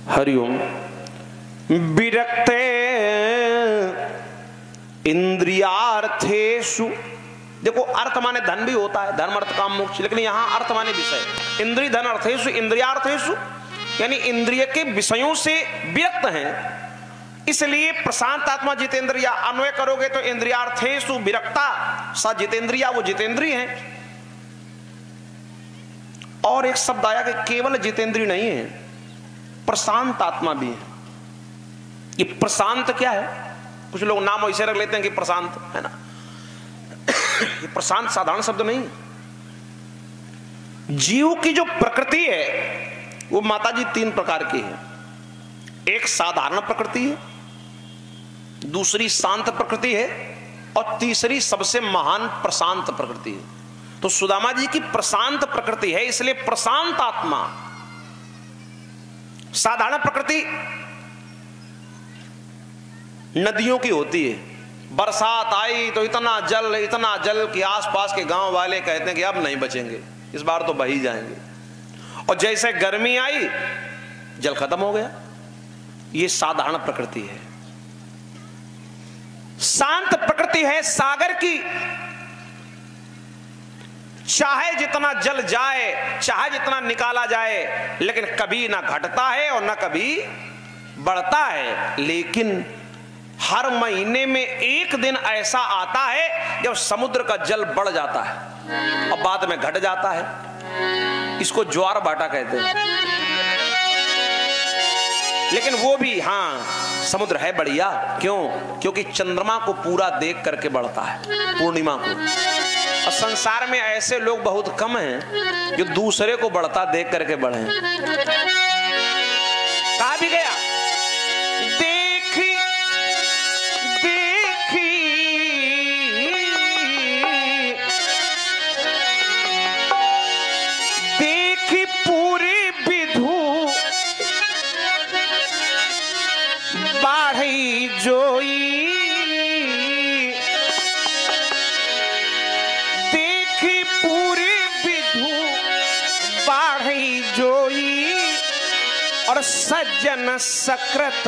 हरिओम। विरक्ते इंद्रियार्थेषु, देखो अर्थ माने धन भी होता है, धर्म अर्थ काम मोक्ष, लेकिन यहां अर्थ माने विषय। इंद्रिय धन अर्थेषु इंद्रियार्थेषु, यानी इंद्रिय के विषयों से विरक्त हैं, इसलिए प्रशांत आत्मा जितेंद्रिय। अन्वय करोगे तो इंद्रियार्थेषु विरक्ता स जितेंद्रिया, वो जितेंद्रिय हैं। और एक शब्द आया कि केवल जितेंद्रिय नहीं है, प्रशांत आत्मा भी है। ये प्रशांत क्या है? कुछ लोग नाम ऐसे रख लेते हैं कि प्रशांत है ना, ये प्रशांत साधारण शब्द नहीं। जीव की जो प्रकृति है वो माताजी तीन प्रकार की है। एक साधारण प्रकृति है, दूसरी शांत प्रकृति है, और तीसरी सबसे महान प्रशांत प्रकृति है। तो सुदामा जी की प्रशांत प्रकृति है, इसलिए प्रशांत आत्मा। साधारण प्रकृति नदियों की होती है, बरसात आई तो इतना जल कि आसपास के गांव वाले कहते हैं कि अब नहीं बचेंगे, इस बार तो बही जाएंगे। और जैसे गर्मी आई जल खत्म हो गया। ये साधारण प्रकृति है। शांत प्रकृति है सागर की, चाहे जितना जल जाए, चाहे जितना निकाला जाए, लेकिन कभी ना घटता है और ना कभी बढ़ता है। लेकिन हर महीने में एक दिन ऐसा आता है जब समुद्र का जल बढ़ जाता है और बाद में घट जाता है। इसको ज्वार भाटा कहते हैं। लेकिन वो भी हाँ समुद्र है बढ़िया। क्यों? क्योंकि चंद्रमा को पूरा देख करके बढ़ता है, पूर्णिमा को। और संसार में ऐसे लोग बहुत कम हैं जो दूसरे को बढ़ता देख करके बढ़े। कहा भी गया, देखी पूरी विधु बाढ़ी जोई, देखी पूरी विधु बाढ़ी जोई, और सज्जन सकृत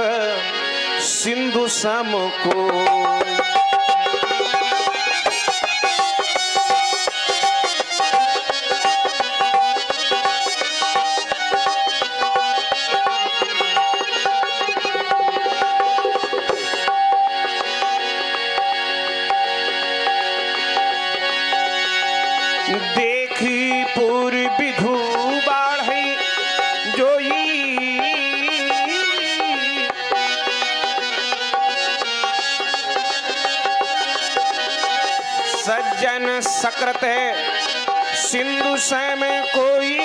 सिंधु सम को। देखी पूरी विधु बाढ़ी जोई, सज्जन सकृत सिंधु सम कोई,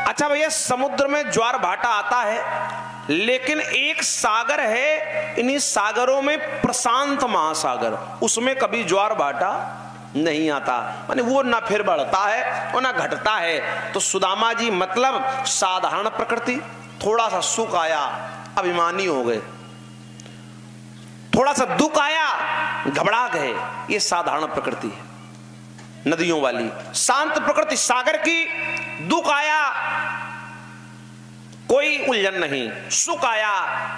अच्छा भैया, समुद्र में ज्वार भाटा आता है, लेकिन एक सागर है, इन्हीं सागरों में प्रशांत महासागर, उसमें कभी ज्वार भाटा नहीं आता। माने वो ना फिर बढ़ता है और ना घटता है। तो सुदामा जी मतलब साधारण प्रकृति, थोड़ा सा सुख आया अभिमानी हो गए, थोड़ा सा दुख आया घबरा गए, ये साधारण प्रकृति है नदियों वाली। शांत प्रकृति सागर की, दुख आया कोई उलझन नहीं, सुख आया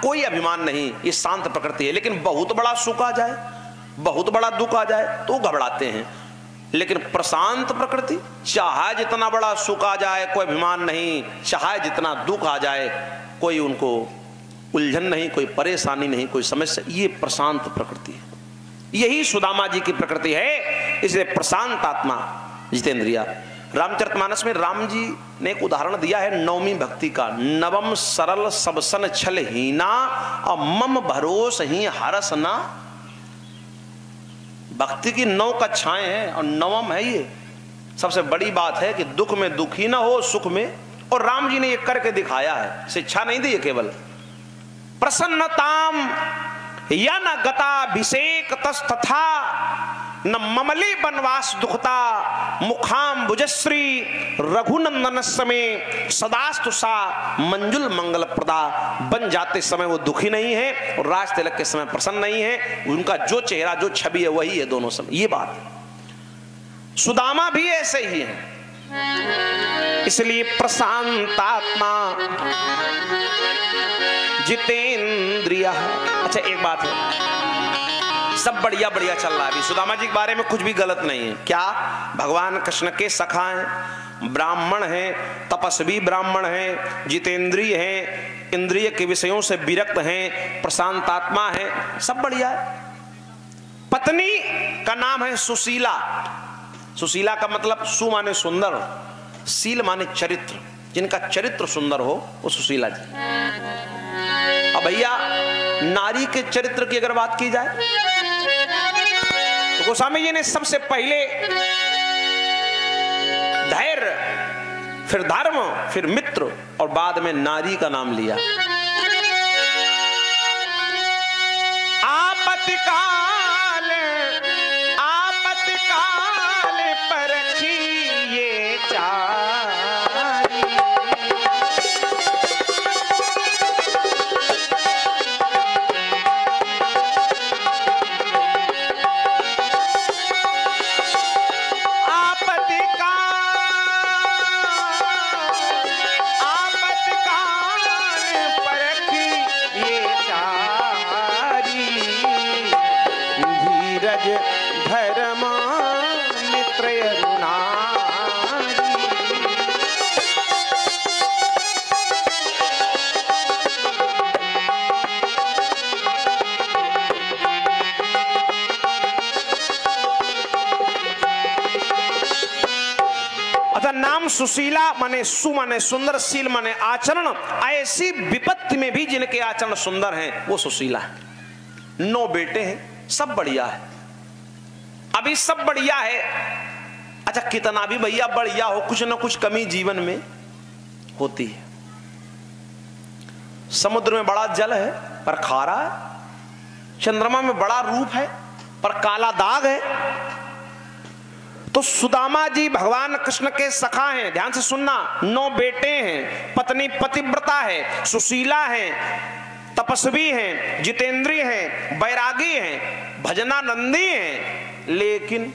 कोई अभिमान नहीं, ये शांत प्रकृति है। लेकिन बहुत बड़ा सुख आ जाए, बहुत बड़ा दुख आ जाए तो घबराते हैं। लेकिन प्रशांत प्रकृति, चाहे जितना बड़ा सुख आ जाए कोई अभिमान नहीं, चाहे जितना दुख आ जाए कोई उनको उलझन नहीं, कोई परेशानी नहीं, कोई समस्या, ये प्रशांत प्रकृति है। यही सुदामा जी की प्रकृति है, इसलिए प्रशांत आत्मा जितेंद्रिया। रामचरितमानस में राम जी ने एक उदाहरण दिया है नवमी भक्ति का। नवम सरल सबसन छल हीना और मम भरोस ही हरस ना। भक्ति की नौ कक्षाएं हैं और नवम है ये। सबसे बड़ी बात है कि दुख में दुखी ना हो, सुख में। और राम जी ने ये करके दिखाया है, शिक्षा नहीं दी है केवल। प्रसन्नताम या न गताभिषेक तस्तथा न ममली बनवास दुखता मुखाम भुजश्री रघुनंदन समय सदास्तु सा मंजुल मंगल प्रदा। बन जाते समय वो दुखी नहीं है और राज तिलक के समय प्रसन्न नहीं है। उनका जो चेहरा जो छवि है वही है दोनों समय। ये बात है। सुदामा भी ऐसे ही है। इसलिए प्रशांतात्मा जितेंद्रिय। अच्छा एक बात है, सब बढ़िया बढ़िया चल रहा है अभी, सुदामा जी के बारे में कुछ भी गलत नहीं है। क्या? भगवान कृष्ण के सखा हैं, ब्राह्मण हैं, तपस्वी ब्राह्मण हैं, जितेंद्रिय हैं, इंद्रिय के विषयों से विरक्त हैं, प्रशांतात्मा हैं, सब बढ़िया है। पत्नी का नाम है सुशीला। सुशीला का मतलब सु माने सुंदर, शील माने चरित्र। जिनका चरित्र सुंदर हो वो सुशीला जी। अब भैया नारी के चरित्र की अगर बात की जाए तो गोस्वामी जी ने सबसे पहले धैर्य, फिर धर्म, फिर मित्र और बाद में नारी का नाम लिया। आपत्तिकाल पर ये चारी। नाम सुशीला माने सु माने सुंदर, शील माने आचरण। ऐसी विपत्ति में भी जिनके आचरण सुंदर हैं वो सुशीला है। 9 बेटे हैं, सब बढ़िया है। अभी सब बढ़िया है। अच्छा कितना भी भैया बढ़िया हो, कुछ ना कुछ कमी जीवन में होती है। समुद्र में बड़ा जल है पर खारा है, चंद्रमा में बड़ा रूप है पर काला दाग है। तो सुदामा जी भगवान कृष्ण के सखा हैं। ध्यान से सुनना। 9 बेटे हैं, पत्नी पतिव्रता है, सुशीला है, तपस्वी हैं, जितेंद्रिय हैं, बैरागी हैं, भजनानंदी हैं। लेकिन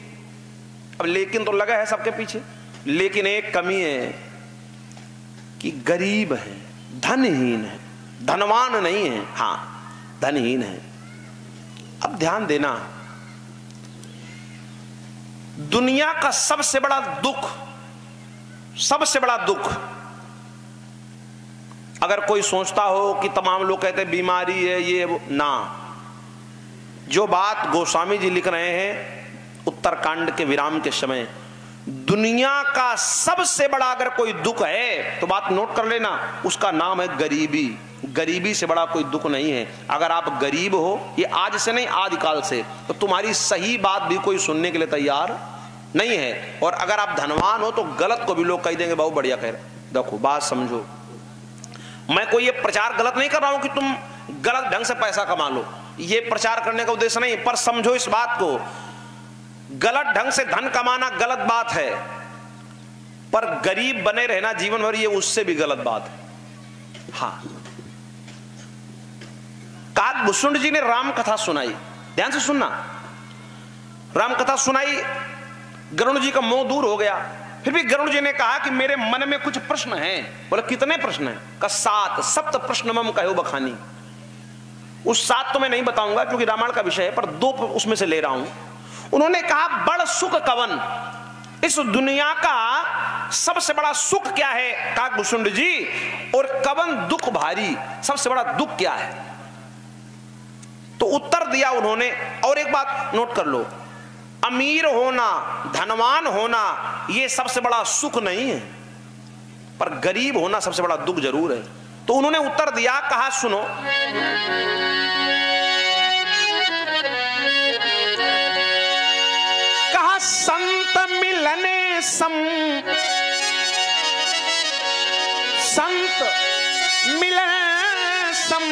अब लेकिन तो लगा है सबके पीछे। लेकिन एक कमी है कि गरीब है, धनहीन है, धनवान नहीं है। हाँ धनहीन है। अब ध्यान देना, दुनिया का सबसे बड़ा दुख, सबसे बड़ा दुख, अगर कोई सोचता हो कि तमाम लोग कहते हैं बीमारी है ये वो, ना। जो बात गोस्वामी जी लिख रहे हैं उत्तरकांड के विराम के समय, दुनिया का सबसे बड़ा अगर कोई दुख है तो बात नोट कर लेना, उसका नाम है गरीबी। गरीबी से बड़ा कोई दुख नहीं है। अगर आप गरीब हो, ये आज से नहीं आदिकाल से, तो तुम्हारी सही बात भी कोई सुनने के लिए तैयार नहीं है। और अगर आप धनवान हो तो गलत को भी लोग कह देंगे बहुत बढ़िया कह रहे। देखो बात समझो, मैं कोई ये प्रचार गलत नहीं कर रहा हूं कि तुम गलत ढंग से पैसा कमा लो, ये प्रचार करने का उद्देश्य नहीं। पर समझो इस बात को, गलत ढंग से धन कमाना गलत बात है, पर गरीब बने रहना जीवन भर ये उससे भी गलत बात है। हाँ, काकभूषुंड जी ने राम कथा सुनाई। ध्यान से सुनना। राम कथा सुनाई, गरुड़ जी का मोह दूर हो गया। फिर भी गरुड़ जी ने कहा कि मेरे मन में कुछ प्रश्न हैं। बोले कितने प्रश्न हैं? का 7 सप्त प्रश्न मम कहो बखानी। उस 7 तो मैं नहीं बताऊंगा क्योंकि रामायण का विषय है, पर 2 उसमें से ले रहा हूं। उन्होंने कहा बड़ सुख कवन, इस दुनिया का सबसे बड़ा सुख क्या है काकभूषुंड जी, और कवन दुख भारी, सबसे बड़ा दुख क्या है? तो उत्तर दिया उन्होंने। और एक बात नोट कर लो, अमीर होना, धनवान होना ये सबसे बड़ा सुख नहीं है, पर गरीब होना सबसे बड़ा दुख जरूर है। तो उन्होंने उत्तर दिया, कहा सुनो, कहा संत मिलने संत मिलने सम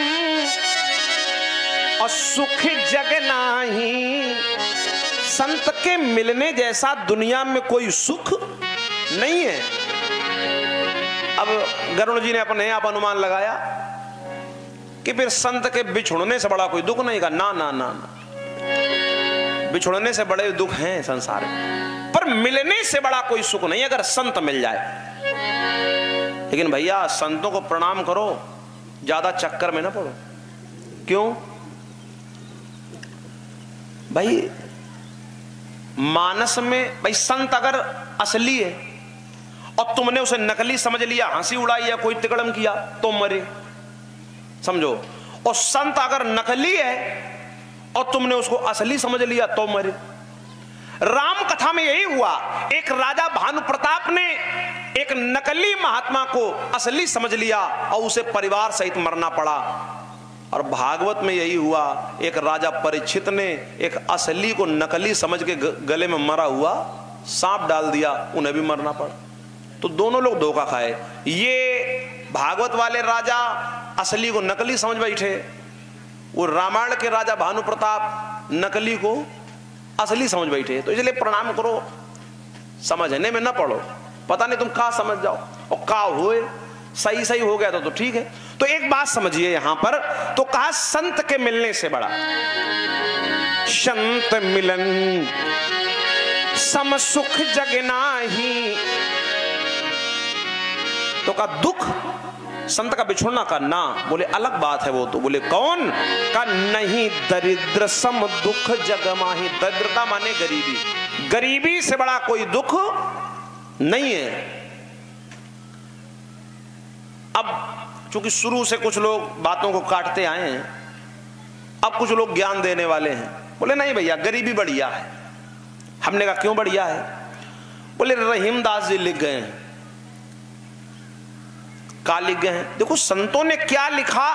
और सुख जग नाही। संत के मिलने जैसा दुनिया में कोई सुख नहीं है। अब गरुड़ जी ने अपने आप अनुमान लगाया कि फिर संत के बिछुड़ने से बड़ा कोई दुख नहीं का। ना ना ना ना, बिछुड़ने से बड़े दुख हैं संसार में, पर मिलने से बड़ा कोई सुख नहीं अगर संत मिल जाए। लेकिन भैया संतों को प्रणाम करो, ज्यादा चक्कर में ना पड़ो। क्यों भाई? मानस में भाई संत अगर असली है और तुमने उसे नकली समझ लिया, हंसी उड़ाई या कोई तिकड़म किया तो मरे, समझो। और संत अगर नकली है और तुमने उसको असली समझ लिया तो मरे। राम कथा में यही हुआ, एक राजा भानु प्रताप ने एक नकली महात्मा को असली समझ लिया और उसे परिवार सहित मरना पड़ा। और भागवत में यही हुआ, एक राजा परीक्षित ने एक असली को नकली समझ के गले में मरा हुआ सांप डाल दिया, उन्हें भी मरना पड़ा। तो दोनों लोग धोखा खाए। ये भागवत वाले राजा असली को नकली समझ बैठे, वो रामायण के राजा भानु प्रताप नकली को असली समझ बैठे। तो इसलिए प्रणाम करो, समझने में ना पड़ो, पता नहीं तुम का समझ जाओ और का हुए। सही सही हो गया तो ठीक है। तो एक बात समझिए यहां पर, तो कहा संत के मिलने से बड़ा संत मिलन सम सुख जग नाही। तो का दुख संत का बिछुड़ना का ना, बोले अलग बात है वो। तो बोले कौन? का नहीं दरिद्र सम दुख जग माही। दरिद्रता माने गरीबी, गरीबी से बड़ा कोई दुख नहीं है। अब चूंकि शुरू से कुछ लोग बातों को काटते आए हैं, अब कुछ लोग ज्ञान देने वाले हैं। बोले नहीं भैया गरीबी बढ़िया है। हमने कहा क्यों बढ़िया है? बोले रहीमदास जी लिख गए हैं। क्या लिख गए हैं? देखो संतों ने क्या लिखा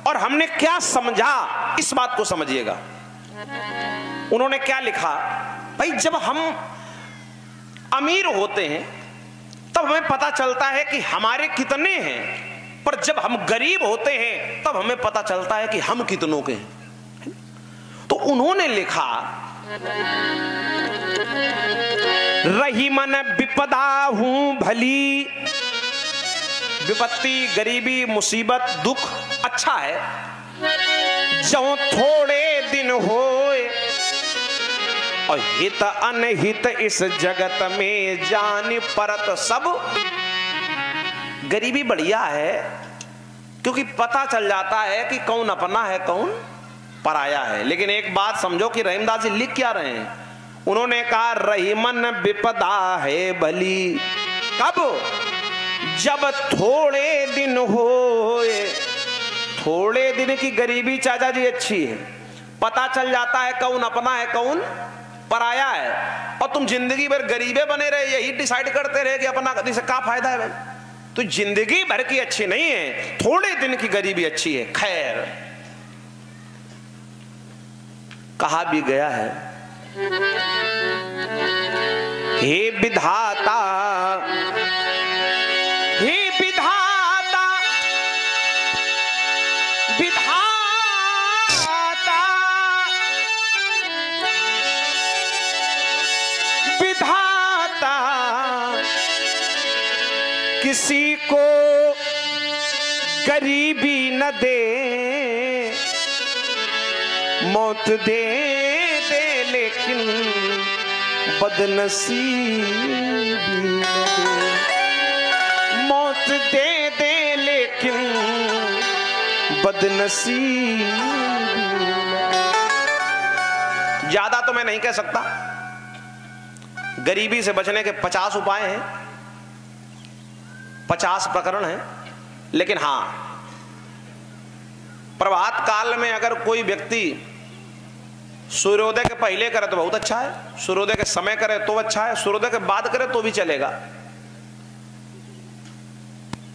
और हमने क्या समझा, इस बात को समझिएगा। उन्होंने क्या लिखा? भाई जब हम अमीर होते हैं तब हमें पता चलता है कि हमारे कितने हैं, पर जब हम गरीब होते हैं तब हमें पता चलता है कि हम कितनों के हैं। तो उन्होंने लिखा, रही मन विपदा हूं भली। विपत्ति, गरीबी, मुसीबत, दुख अच्छा है। जो थोड़े दिन होए और हित अनहित इस जगत में जान परत सब। गरीबी बढ़िया है क्योंकि पता चल जाता है कि कौन अपना है कौन पराया है। लेकिन एक बात समझो कि रहीमदास जी लिख क्या रहे हैं? उन्होंने कहा रहीमन विपदा है भली। कब? जब थोड़े दिन होए। थोड़े दिन की गरीबी चाचा जी अच्छी है, पता चल जाता है कौन अपना है कौन पराया है। और तुम जिंदगी भर गरीबे बने रहे, यही डिसाइड करते रहे कि अपना से क्या फायदा है भाई? तो जिंदगी भर की अच्छी नहीं है, थोड़े दिन की गरीबी अच्छी है। खैर कहा भी गया है, हे विधाता, हे विधाता, विधाता, विधाता किसी को गरीबी न दे, मौत दे दे लेकिन बदनसीबी न दे। मौत दे दे लेकिन बदनसीबी न दे। ज्यादा तो मैं नहीं कह सकता। गरीबी से बचने के 50 उपाय हैं, 50 प्रकरण हैं। लेकिन हां, प्रभात काल में अगर कोई व्यक्ति सूर्योदय के पहले करे तो बहुत अच्छा है, सूर्योदय के समय करे तो अच्छा है, सूर्योदय के बाद करे तो भी चलेगा।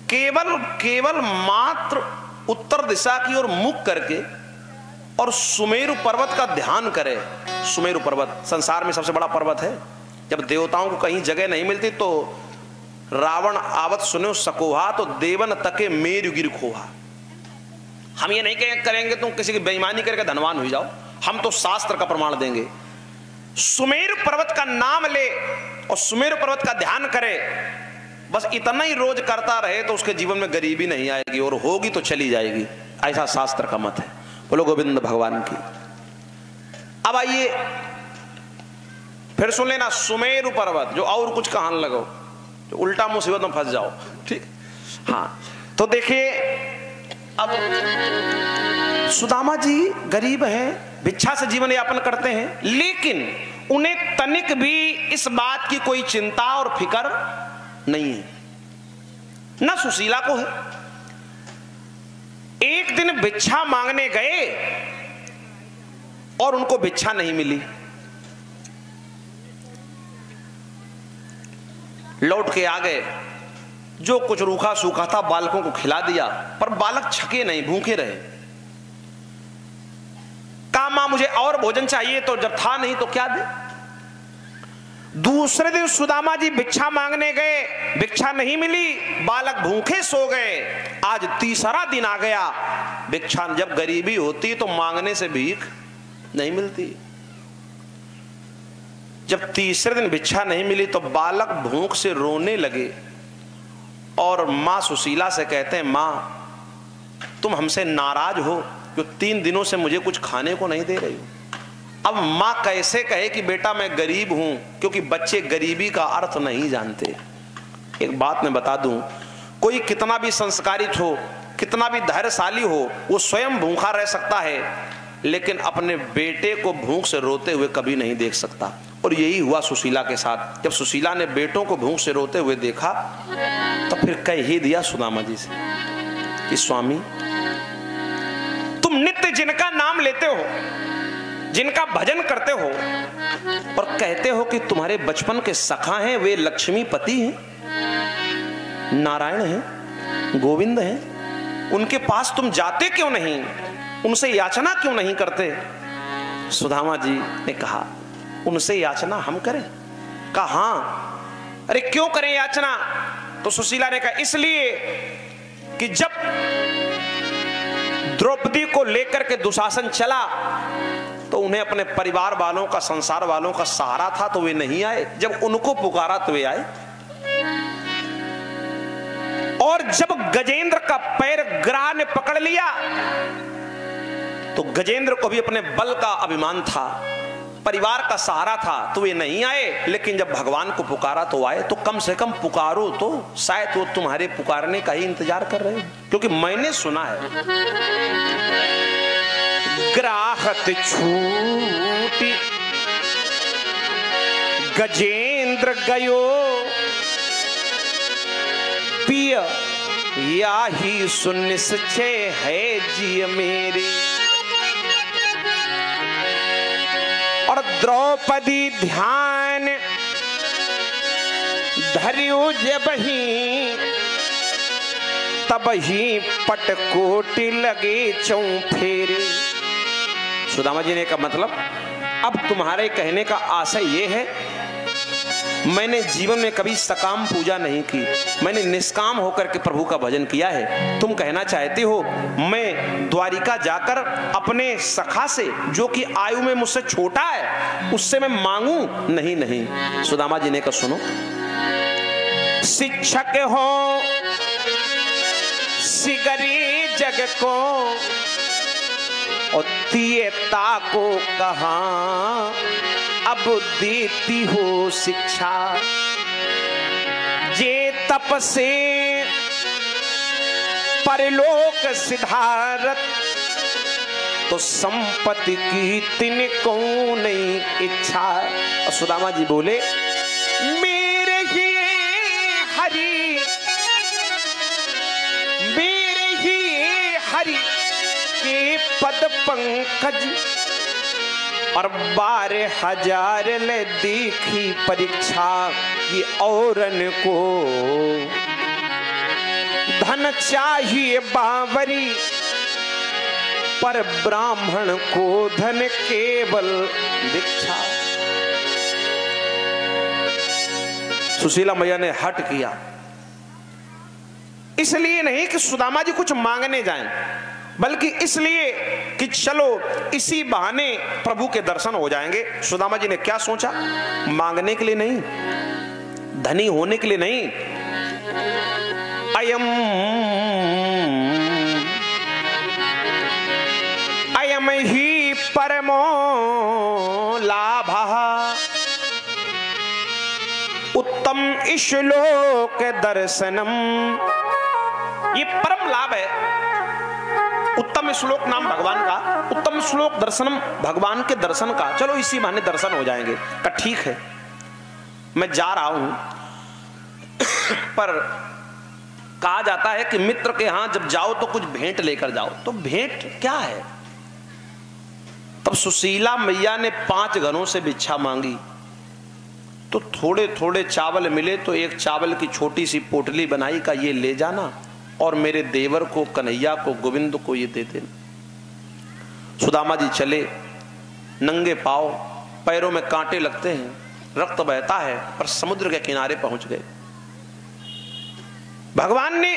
केवल मात्र उत्तर दिशा की ओर मुख करके और सुमेरु पर्वत का ध्यान करे। सुमेरु पर्वत संसार में सबसे बड़ा पर्वत है। जब देवताओं को कहीं जगह नहीं मिलती तो रावण आवत सुनो सकोहा, तो देवन तके मेरु गिर खोहा। हम ये नहीं करेंगे तुम किसी की बेईमानी करके धनवान हो जाओ, हम तो शास्त्र का प्रमाण देंगे। सुमेरु पर्वत का नाम ले और सुमेरु पर्वत का ध्यान करे, बस इतना ही रोज करता रहे तो उसके जीवन में गरीबी नहीं आएगी, और होगी तो चली जाएगी। ऐसा शास्त्र का मत है। बोलो गोविंद भगवान की। अब आइए फिर सुन लेना, सुमेरु पर्वत जो और कुछ कहन लगो, जो उल्टा मुसीबत में फंस जाओ, ठीक। हाँ, तो देखिए अब सुदामा जी गरीब हैं, भिक्षा से जीवन यापन करते हैं, लेकिन उन्हें तनिक भी इस बात की कोई चिंता और फिक्र नहीं है, ना सुशीला को है। एक दिन भिक्षा मांगने गए और उनको भिक्षा नहीं मिली। लौट के आ गए, जो कुछ रूखा सूखा था बालकों को खिला दिया, पर बालक छके नहीं, भूखे रहे। कहा मां मुझे और भोजन चाहिए, तो जब था नहीं तो क्या दे। दूसरे दिन सुदामा जी भिक्षा मांगने गए, भिक्षा नहीं मिली, बालक भूखे सो गए। आज तीसरा दिन आ गया, भिक्षा जब गरीबी होती तो मांगने से भीख नहीं मिलती। जब तीसरे दिन भिक्षा नहीं मिली तो बालक भूख से रोने लगे और मां सुशीला से कहते हैं, मां तुम हमसे नाराज हो, जो 3 दिनों से मुझे कुछ खाने को नहीं दे रही हो। अब मां कैसे कहे कि बेटा मैं गरीब हूं, क्योंकि बच्चे गरीबी का अर्थ नहीं जानते। एक बात मैं बता दूं, कोई कितना भी संस्कारित हो, कितना भी धैर्यशाली हो, वो स्वयं भूखा रह सकता है, लेकिन अपने बेटे को भूख से रोते हुए कभी नहीं देख सकता। और यही हुआ सुशीला के साथ। जब सुशीला ने बेटों को भूख से रोते हुए देखा तो फिर कह ही दिया सुदामा जी से कि स्वामी तुम नित्य जिनका नाम लेते हो, जिनका भजन करते हो और कहते हो कि तुम्हारे बचपन के सखा हैं, वे लक्ष्मीपति हैं, नारायण हैं, गोविंद हैं, उनके पास तुम जाते क्यों नहीं, उनसे याचना क्यों नहीं करते। सुदामा जी ने कहा उनसे याचना हम करें। कहा हां। अरे क्यों करें याचना। तो सुशीला ने कहा इसलिए कि जब द्रौपदी को लेकर के दुशासन चला तो उन्हें अपने परिवार वालों का, संसार वालों का सहारा था, तो वे नहीं आए। जब उनको पुकारा तो वे आए। और जब गजेंद्र का पैर ग्राह ने पकड़ लिया तो गजेंद्र को भी अपने बल का अभिमान था, परिवार का सहारा था, तो वे नहीं आए। लेकिन जब भगवान को पुकारा तो आए। तो कम से कम पुकारो तो, शायद वो तुम्हारे पुकारने का ही इंतजार कर रहे हो। क्योंकि मैंने सुना है ग्राहत छूटी गजेंद्र गयो पिय, या ही सुनिश्चय है जी मेरे। और द्रौपदी ध्यान धरियो जब ही, तब ही पटकोटि लगे चौफेरे। सुदामा जी ने कहा मतलब अब तुम्हारे कहने का आशय ये है, मैंने जीवन में कभी सकाम पूजा नहीं की, मैंने निष्काम होकर के प्रभु का भजन किया है। तुम कहना चाहते हो मैं द्वारिका जाकर अपने सखा से, जो कि आयु में मुझसे छोटा है, उससे मैं मांगू? नहीं नहीं। सुदामा जी ने कहा सुनो, शिक्षक हो सिगरी जग को और तियता को कहा अब देती हो शिक्षा। जे तप से परलोक सिधारत, तो संपत्ति की तिनको नहीं इच्छा। और सुदामा जी बोले मेरे ही हरि, मेरे ही हरि के पद पंकज और 12,000 ले देखी परीक्षा ये औरन को, धन चाहिए बावरी पर ब्राह्मण को धन केवल दीक्षा। सुशीला मैया ने हट किया, इसलिए नहीं कि सुदामा जी कुछ मांगने जाएं, बल्कि इसलिए कि चलो इसी बहाने प्रभु के दर्शन हो जाएंगे। सुदामा जी ने क्या सोचा? मांगने के लिए नहीं, धनी होने के लिए नहीं। अयम ही परमो लाभः उत्तम श्लोक दर्शनम। ये परम लाभ है, उत्तम श्लोक नाम भगवान का, उत्तम श्लोक दर्शनम भगवान के दर्शन का। चलो इसी बहाने दर्शन हो जाएंगे। का ठीक है, मैं जा रहा हूं। पर कहा जाता है कि मित्र के यहां जब जाओ तो कुछ भेंट लेकर जाओ। तो भेंट क्या है? तब सुशीला मैया ने 5 घरों से भिक्षा मांगी, तो थोड़े थोड़े चावल मिले। तो एक चावल की छोटी सी पोटली बनाई, का ये ले जाना और मेरे देवर को, कन्हैया को, गोविंद को ये दे देना। सुदामा जी चले, नंगे पांव, पैरों में कांटे लगते हैं, रक्त बहता है, पर समुद्र के किनारे पहुंच गए। भगवान ने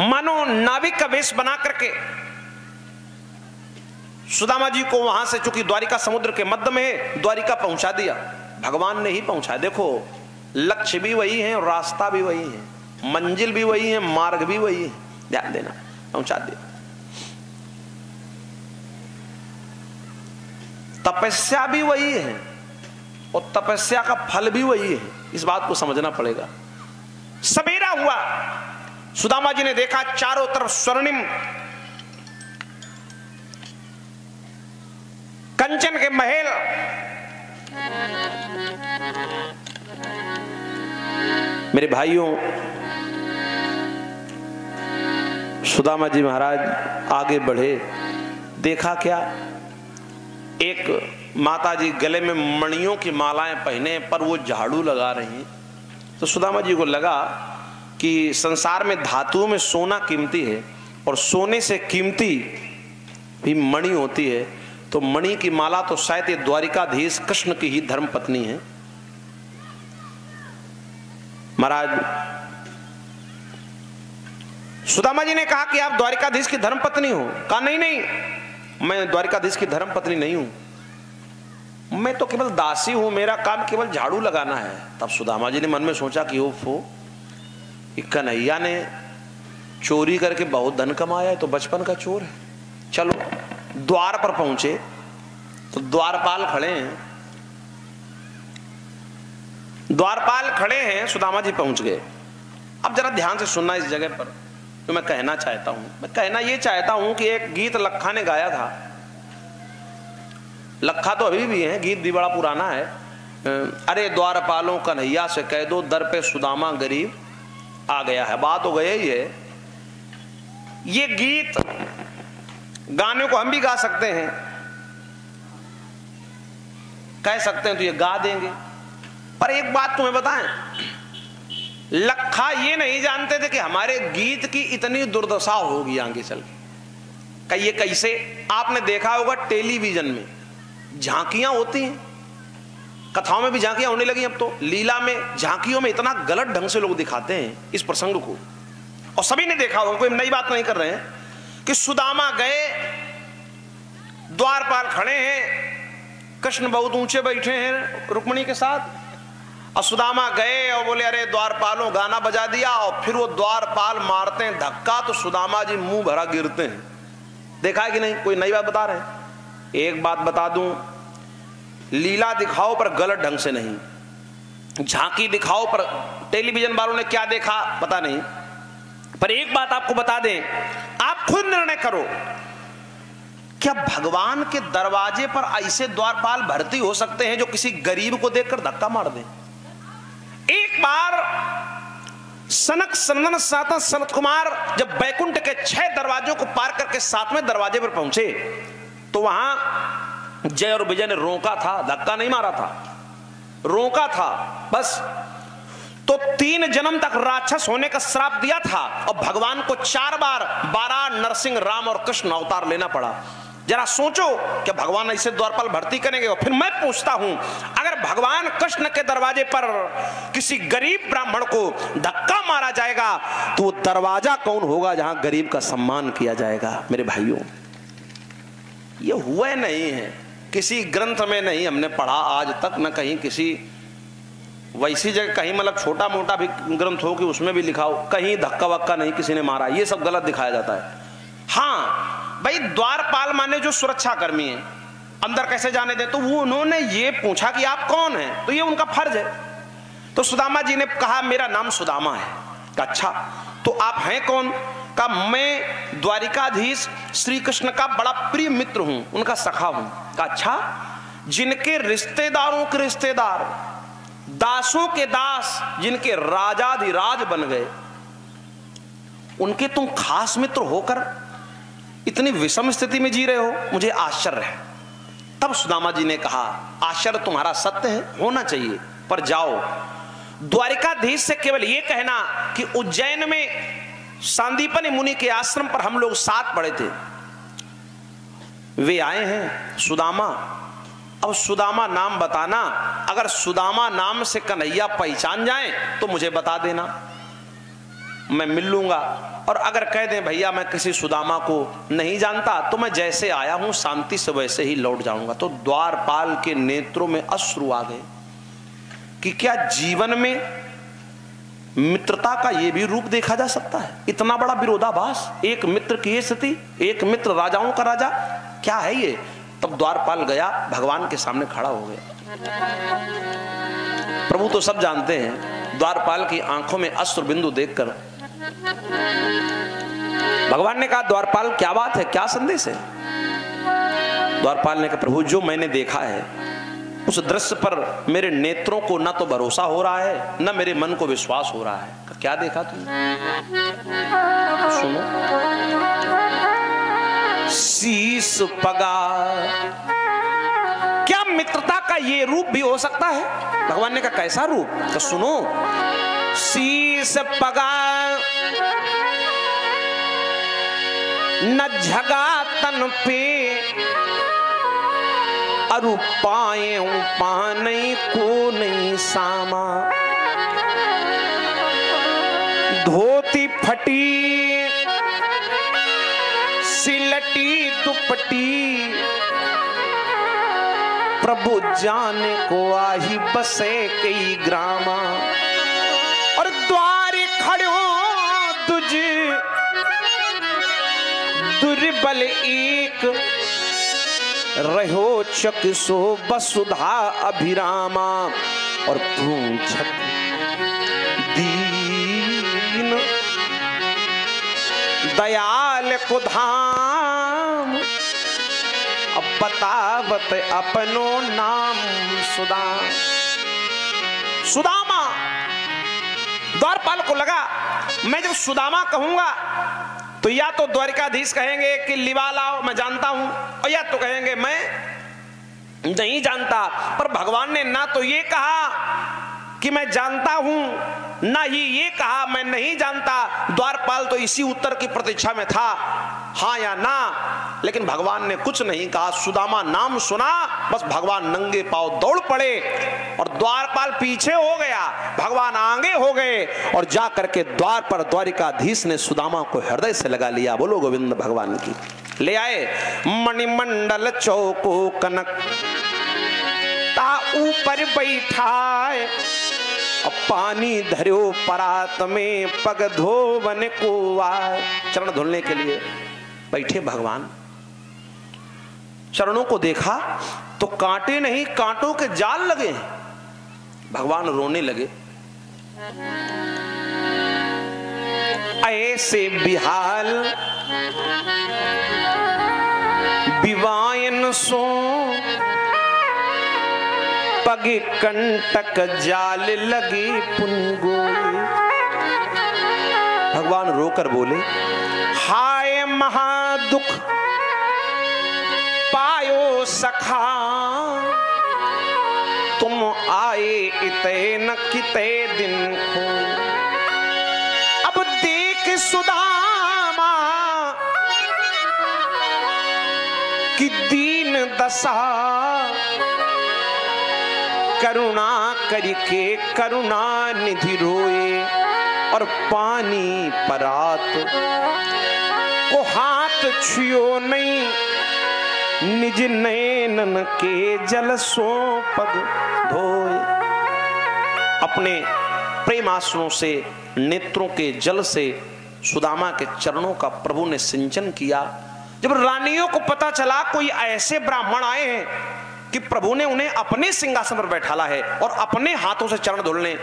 मानो नाविक का वेश बना करके सुदामा जी को वहां से, चूंकि द्वारिका समुद्र के मध्य में है, द्वारिका पहुंचा दिया। भगवान ने ही पहुंचाया। देखो लक्ष्य भी वही है और रास्ता भी वही है, मंजिल भी वही है, मार्ग भी वही है। ध्यान देना, पहुंचा दिया। तपस्या भी वही है और तपस्या का फल भी वही है। इस बात को समझना पड़ेगा। सवेरा हुआ, सुदामा जी ने देखा चारों तरफ स्वर्णिम कंचन के महल, मेरे भाइयों, सुदामा जी महाराज आगे बढ़े। देखा क्या? एक माता जी गले में मणियों की मालाएं पहने, पर वो झाड़ू लगा रही हैं। तो सुदामा जी को लगा कि संसार में धातुओं में सोना कीमती है और सोने से कीमती भी मणि होती है। तो मणि की माला तो शायद ये द्वारिकाधीश कृष्ण की ही धर्म पत्नी है। महाराज सुदामा जी ने कहा कि आप द्वारिकाधीश की धर्म पत्नी हो? कहा नहीं नहीं, मैं द्वारिकाधीश की धर्म पत्नी नहीं हूं, मैं तो केवल दासी हूं, मेरा काम केवल झाड़ू लगाना है। तब सुदामा जी ने मन में सोचा कि ओफो, कन्हैया ने चोरी करके बहुत धन कमाया है, तो बचपन का चोर है। चलो द्वार पर पहुंचे तो द्वारपाल खड़े हैं, द्वारपाल खड़े हैं। सुदामा जी पहुंच गए। अब जरा ध्यान से सुनना इस जगह पर, तो मैं कहना चाहता हूं। मैं कहना ये चाहता हूं कि एक गीत लखा ने गाया था। लखा तो अभी भी है, गीत भी बड़ा पुराना है। अरे द्वारपालों कन्हैया से कह दो, दर पे सुदामा गरीब आ गया है। बात हो गई है। ये गीत गाने को हम भी गा सकते हैं, कह सकते हैं तो ये गा देंगे। पर एक बात तुम्हें बताएं, लखा ये नहीं जानते थे कि हमारे गीत की इतनी दुर्दशा होगी आगे चल के। ये कैसे? आपने देखा होगा टेलीविजन में झांकियां होती हैं, कथाओं में भी झांकियां होने लगी अब तो। लीला में, झांकियों में इतना गलत ढंग से लोग दिखाते हैं इस प्रसंग को, और सभी ने देखा होगा, कोई नई बात नहीं कर रहे हैं, कि सुदामा गए, द्वारपाल खड़े हैं, कृष्ण बहुत ऊंचे बैठे हैं रुक्मिणी के साथ, और सुदामा गए और बोले अरे द्वारपालों, गाना बजा दिया, और फिर वो द्वारपाल मारते हैं धक्का, तो सुदामा जी मुंह भरा गिरते हैं। देखा है कि नहीं? कोई नई बात बता रहे हैं? एक बात बता दूं, लीला दिखाओ पर गलत ढंग से नहीं, झांकी दिखाओ पर टेलीविजन वालों ने क्या देखा पता नहीं। पर एक बात आपको बता दें, आप खुद निर्णय करो, क्या भगवान के दरवाजे पर ऐसे द्वारपाल भर्ती हो सकते हैं जो किसी गरीब को देखकर धक्का मार दें? एक बार सनक सनंदन सातन सनत कुमार जब बैकुंठ के 6 दरवाजों को पार करके 7वें दरवाजे पर पहुंचे, तो वहां जय और विजय ने रोका था, धक्का नहीं मारा था, रोका था बस। तो 3 जन्म तक राक्षस होने का श्राप दिया था और भगवान को 4 बार 12 नरसिंह, राम और कृष्ण अवतार लेना पड़ा। जरा सोचो कि भगवान ऐसे द्वारपाल भर्ती करेंगे। और फिर मैं पूछता हूं, अगर भगवान कृष्ण के दरवाजे पर किसी गरीब ब्राह्मण को धक्का मारा जाएगा तो वो दरवाजा कौन होगा जहां गरीब का सम्मान किया जाएगा? मेरे भाइयों, ये हुआ नहीं है, किसी ग्रंथ में नहीं हमने पढ़ा आज तक, न कहीं किसी वैसी जगह, कहीं मतलब छोटा मोटा भी ग्रंथ हो कि उसमें भी लिखा हो, कहीं धक्का वक्का नहीं किसी ने मारा। ये सब गलत दिखाया जाता है। हाँ भाई, द्वारपाल माने जो सुरक्षा कर्मी है, अंदर कैसे जाने दे, तो वो उन्होंने ये पूछा कि आप कौन हैं, तो ये उनका फर्ज है। तो सुदामा जी ने कहा मेरा नाम सुदामा है। कहा अच्छा, तो आप हैं कौन? कहा मैं द्वारिकाधीश श्री कृष्ण का बड़ा प्रिय मित्र हूं, उनका सखा हूं। कहा अच्छा, जिनके रिश्तेदारों के रिश्तेदार, दासों के दास, जिनके राजाधिराज बन गए, उनके तुम खास मित्र होकर इतनी विषम स्थिति में जी रहे हो, मुझे आश्चर्य है। तब सुदामा जी ने कहा आश्चर्य तुम्हारा सत्य है, होना चाहिए, पर जाओ द्वारिकाधीश से केवल यह कहना कि उज्जैन में सांदीपनि मुनि के आश्रम पर हम लोग साथ पड़े थे, वे आए हैं सुदामा। अब सुदामा नाम बताना, अगर सुदामा नाम से कन्हैया पहचान जाए तो मुझे बता देना, मैं मिल लूंगा। और अगर कह दें भैया मैं किसी सुदामा को नहीं जानता, तो मैं जैसे आया हूं शांति से वैसे ही लौट जाऊंगा। तो द्वारपाल के नेत्रों में अश्रु आ गए कि क्या जीवन में मित्रता का ये भी रूप देखा जा सकता है? इतना बड़ा विरोधाभास, एक मित्र की ये स्थिति, एक मित्र राजाओं का राजा, क्या है ये? तब द्वारपाल गया, भगवान के सामने खड़ा हो गया। प्रभु तो सब जानते हैं, द्वारपाल की आंखों में अश्रु बिंदु देखकर भगवान ने कहा द्वारपाल क्या बात है, क्या संदेश है? द्वारपाल ने कहा प्रभु जो मैंने देखा है उस दृश्य पर मेरे नेत्रों को न तो भरोसा हो रहा है न मेरे मन को विश्वास हो रहा है। क्या देखा तुमने? तो सुनो, शीश पगा, क्या मित्रता का ये रूप भी हो सकता है? भगवान ने कहा कैसा रूप? तो सुनो, शीश पगा न झगा तन पे, अरु पाए पाने को नहीं सामा, धोती फटी सिलटी दुपटी, प्रभु जाने को आही बसे कई ग्रामा, और द्वारे खड़ो तुझ दुर्बल एक, रहो चक सो वसुधा अभिरामा, और पूछत दीन दयाल को धाम, अब बतावत अपनो नाम सुदामा। सुदामा, द्वारपाल को लगा मैं जब सुदामा कहूंगा तो या तो द्वारिकाधीश कहेंगे कि लिवा लाओ मैं जानता हूं, और या तो कहेंगे मैं नहीं जानता। पर भगवान ने ना तो ये कहा कि मैं जानता हूं, ना ही ये कहा मैं नहीं जानता। द्वारपाल तो इसी उत्तर की प्रतीक्षा में था, हाँ या ना, लेकिन भगवान ने कुछ नहीं कहा। सुदामा नाम सुना, बस भगवान नंगे पांव दौड़ पड़े और द्वारपाल पीछे हो गया, भगवान आगे हो गए, और जा करके द्वार पर द्वारिकाधीश ने सुदामा को हृदय से लगा लिया। बोलो गोविंद भगवान की। ले आए मणिमंडल चौको कनक, ता ऊपर बैठाए, और पानी धरो परात में, पग धोवन को आए। चरण धुलने के लिए बैठे भगवान, चरणों को देखा तो कांटे नहीं कांटों के जाल लगे। भगवान रोने लगे, ऐसे बिहाल विवायन सो, पग कंटक जाल लगे पुनगोई। भगवान रोकर बोले हाय महादुख पायो सखा तुम आए इते न किते दिन को। अब देख सुदामा कि दीन दशा करुणा करके करुणा निधि रोए और पानी परात को हाथ छुयो नहीं निज नैनन के जल सो पग धोए। अपने प्रेम आंसुओं से नेत्रों के जल से सुदामा के चरणों का प्रभु ने सिंचन किया। जब रानियों को पता चला कोई ऐसे ब्राह्मण आए हैं कि प्रभु ने उन्हें अपने सिंहासन पर बैठाला है और अपने हाथों से चरण धुलने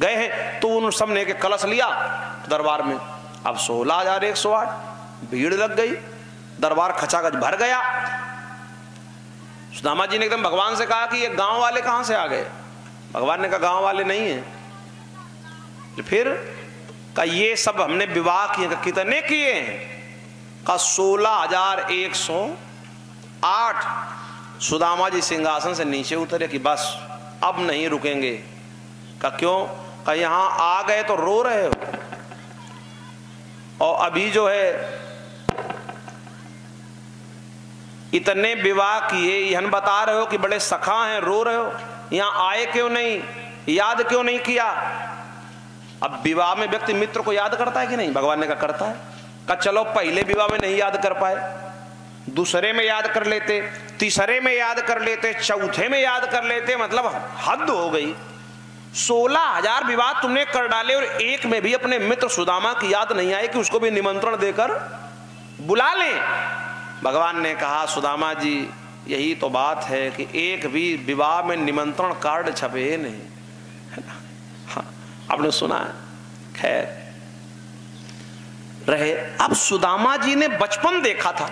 गए हैं, तो उन सब ने के कलश लिया दरबार में। अब 16,108 भीड़ लग गई, दरबार खचाखच भर गया। सुदामा जी ने एकदम भगवान से कहा कि ये गांव वाले कहां से आ गए? भगवान ने कहा गांव वाले नहीं है। फिर कहा ये सब हमने विवाह किए। कितने किए हैं? का 16,108। सुदामा जी सिंहासन से नीचे उतरे कि बस अब नहीं रुकेंगे। का क्यों? का यहां आ गए तो रो रहे हो और अभी जो है इतने विवाह किए, यहन बता रहे हो कि बड़े सखा हैं, रो रहे हो, यहां आए क्यों नहीं, याद क्यों नहीं किया? अब विवाह में व्यक्ति मित्र को याद करता है कि नहीं? भगवान ने कहा करता है। कहा चलो पहले विवाह में नहीं याद कर पाए, दूसरे में याद कर लेते, तीसरे में याद कर लेते, चौथे में याद कर लेते, मतलब हद हो गई। 16,000 विवाह तुमने कर डाले और एक में भी अपने मित्र सुदामा की याद नहीं आई कि उसको भी निमंत्रण देकर बुला लें। भगवान ने कहा सुदामा जी यही तो बात है कि एक भी विवाह में निमंत्रण कार्ड छपे नहीं, है ना? हाँ, आपने सुना है। खैर रहे। अब सुदामा जी ने बचपन देखा था,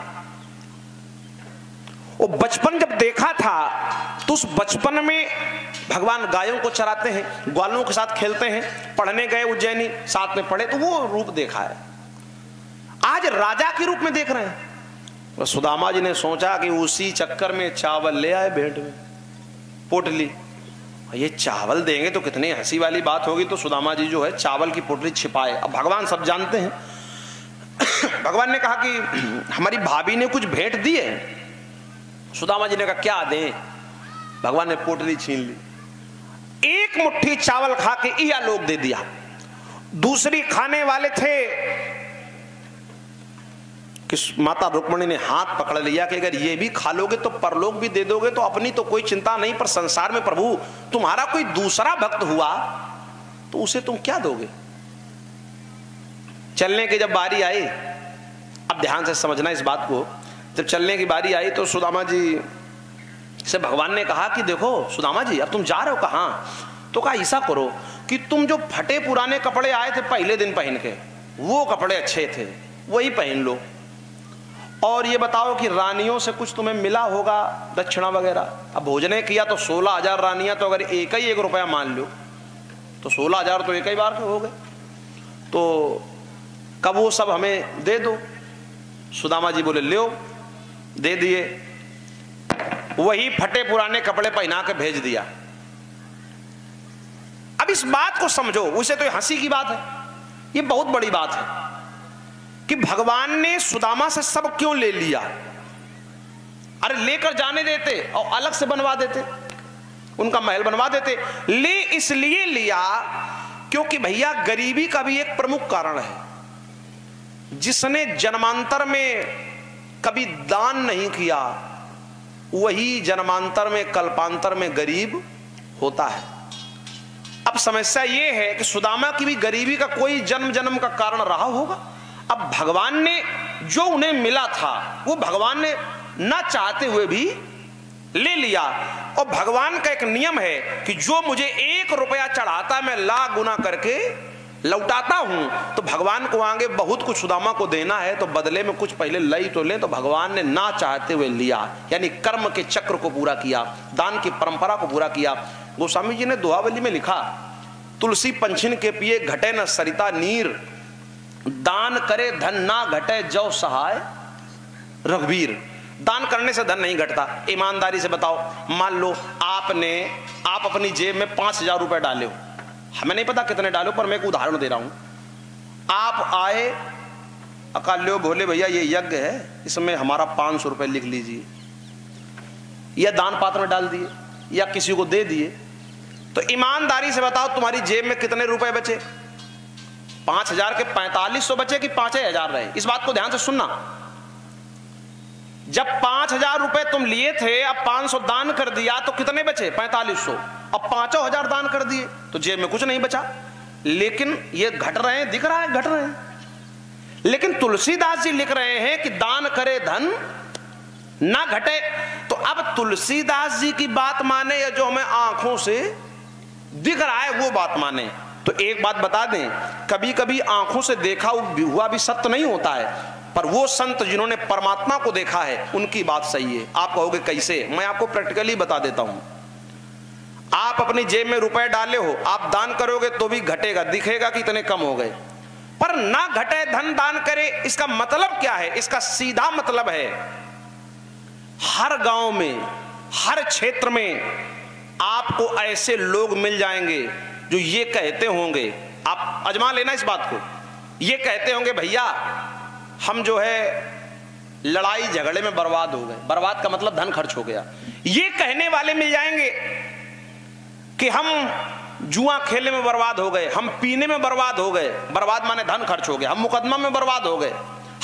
वो बचपन जब देखा था तो उस बचपन में भगवान गायों को चराते हैं, ग्वालों के साथ खेलते हैं, पढ़ने गए उज्जैनी, साथ में पढ़े, तो वो रूप देखा है। आज राजा के रूप में देख रहे हैं। तो सुदामा जी ने सोचा कि उसी चक्कर में चावल ले आए भेंट में, पोटली। ये चावल देंगे तो कितनी हंसी वाली बात होगी। तो सुदामा जी जो है चावल की पोटली छिपाए। अब भगवान सब जानते हैं। भगवान ने कहा कि हमारी भाभी ने कुछ भेंट दी है। सुदामा जी ने कहा क्या दें? भगवान ने पोटली छीन ली, एक मुट्ठी चावल खा के इया लोग दे दिया। दूसरी खाने वाले थे कि माता रुक्मिणी ने हाथ पकड़ लिया कि अगर ये भी खा लोगे तो परलोक भी दे दोगे तो अपनी तो कोई चिंता नहीं, पर संसार में प्रभु तुम्हारा कोई दूसरा भक्त हुआ तो उसे तुम क्या दोगे? चलने की जब बारी आई, अब ध्यान से समझना इस बात को, जब चलने की बारी आई तो सुदामा जी से भगवान ने कहा कि देखो सुदामा जी अब तुम जा रहे हो कहाँ? तो कहा ऐसा करो कि तुम जो फटे पुराने कपड़े आए थे पहले दिन पहन के, वो कपड़े अच्छे थे, वही पहन लो। और ये बताओ कि रानियों से कुछ तुम्हें मिला होगा दक्षिणा वगैरह। अब भोजने किया तो 16,000 रानियां, तो अगर एक ही 1 रुपया मान लो तो 16,000 तो एक ही बार के हो गए। तो कब वो सब हमें दे दो। सुदामा जी बोले लो, दे दिए। वही फटे पुराने कपड़े पहना के भेज दिया। अब इस बात को समझो, उसे तो हंसी की बात है, ये बहुत बड़ी बात है कि भगवान ने सुदामा से सब क्यों ले लिया। अरे लेकर जाने देते और अलग से बनवा देते, उनका महल बनवा देते। ले इसलिए लिया क्योंकि भैया गरीबी का भी एक प्रमुख कारण है। जिसने जन्मांतर में कभी दान नहीं किया वही जन्मांतर में कल्पांतर में गरीब होता है। अब समस्या यह है कि सुदामा की भी गरीबी का कोई जन्म जन्म का कारण रहा होगा। अब भगवान ने जो उन्हें मिला था वो भगवान ने ना चाहते हुए भी ले लिया। और भगवान का एक नियम है कि जो मुझे 1 रुपया चढ़ाता मैं लाख गुना करके लौटाता हूं। तो भगवान को आगे बहुत कुछ सुदामा को देना है, तो बदले में कुछ पहले लई तो लें। तो भगवान ने ना चाहते हुए लिया, यानी कर्म के चक्र को पूरा किया, दान की परंपरा को पूरा किया। गोस्वामी जी ने दोहावली में लिखा, तुलसी पंछिन के पिए घटे न सरिता नीर, दान करे धन ना घटे जो सहाय रघुवीर। दान करने से धन नहीं घटता। ईमानदारी से बताओ, मान लो आप अपनी जेब में 5,000 रुपए डाले हो, हमें नहीं पता कितने डालो, पर मैं एक उदाहरण दे रहा हूं। आप आए, अकाल्यो भोले भैया ये यज्ञ है, इसमें हमारा 500 रुपए लिख लीजिए, या दान पात्र में डाल दिए या किसी को दे दिए, तो ईमानदारी से बताओ तुम्हारी जेब में कितने रुपए बचे? 5,000 के 4500 बचे कि 5,000 रहे? इस बात को ध्यान से सुनना। जब 5,000 रुपए तुम लिए थे, अब 500 दान कर दिया तो कितने बचे? 4500। अब 5,000 दान कर दिए तो जेब में कुछ नहीं बचा। लेकिन ये घट रहे हैं, दिख रहा है घट रहे हैं। लेकिन तुलसीदास जी लिख रहे हैं कि दान करे धन ना घटे। तो अब तुलसीदास जी की बात माने या जो हमें आंखों से दिख रहा है वो बात माने? तो एक बात बता दें, कभी कभी आंखों से देखा हुआ भी सत्य नहीं होता है, पर वो संत जिन्होंने परमात्मा को देखा है उनकी बात सही है। आप कहोगे कैसे? मैं आपको प्रैक्टिकली बता देता हूं। आप अपनी जेब में रुपए डाले हो, आप दान करोगे तो भी घटेगा, दिखेगा कि इतने कम हो गए, पर ना घटे धन दान करे। इसका मतलब क्या है? इसका सीधा मतलब है हर गांव में, हर क्षेत्र में आपको ऐसे लोग मिल जाएंगे जो ये कहते होंगे, आप आजमा लेना इस बात को, ये कहते होंगे भैया हम जो है लड़ाई झगड़े में बर्बाद हो गए। बर्बाद का मतलब धन खर्च हो गया। ये कहने वाले मिल जाएंगे कि हम जुआ खेलने में बर्बाद हो गए, हम पीने में बर्बाद हो गए, बर्बाद माने धन खर्च हो गया, हम मुकदमा में बर्बाद हो गए,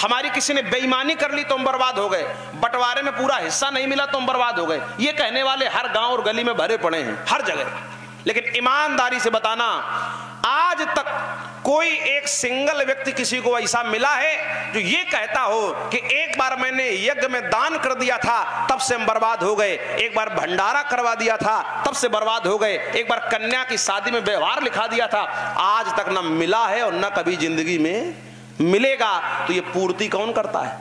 हमारी किसी ने बेईमानी कर ली तो हम बर्बाद हो गए, बंटवारे में पूरा हिस्सा नहीं मिला तो हम बर्बाद हो गए। ये कहने वाले हर गांव और गली में भरे पड़े हैं, हर जगह। लेकिन ईमानदारी से बताना, आज तक कोई एक सिंगल व्यक्ति किसी को ऐसा मिला है जो ये कहता हो कि एक बार मैंने यज्ञ में दान कर दिया था तब से हम बर्बाद हो गए, एक बार भंडारा करवा दिया था तब से बर्बाद हो गए, एक बार कन्या की शादी में व्यवहार लिखा दिया था, आज तक ना मिला है और ना कभी जिंदगी में मिलेगा। तो ये पूर्ति कौन करता है?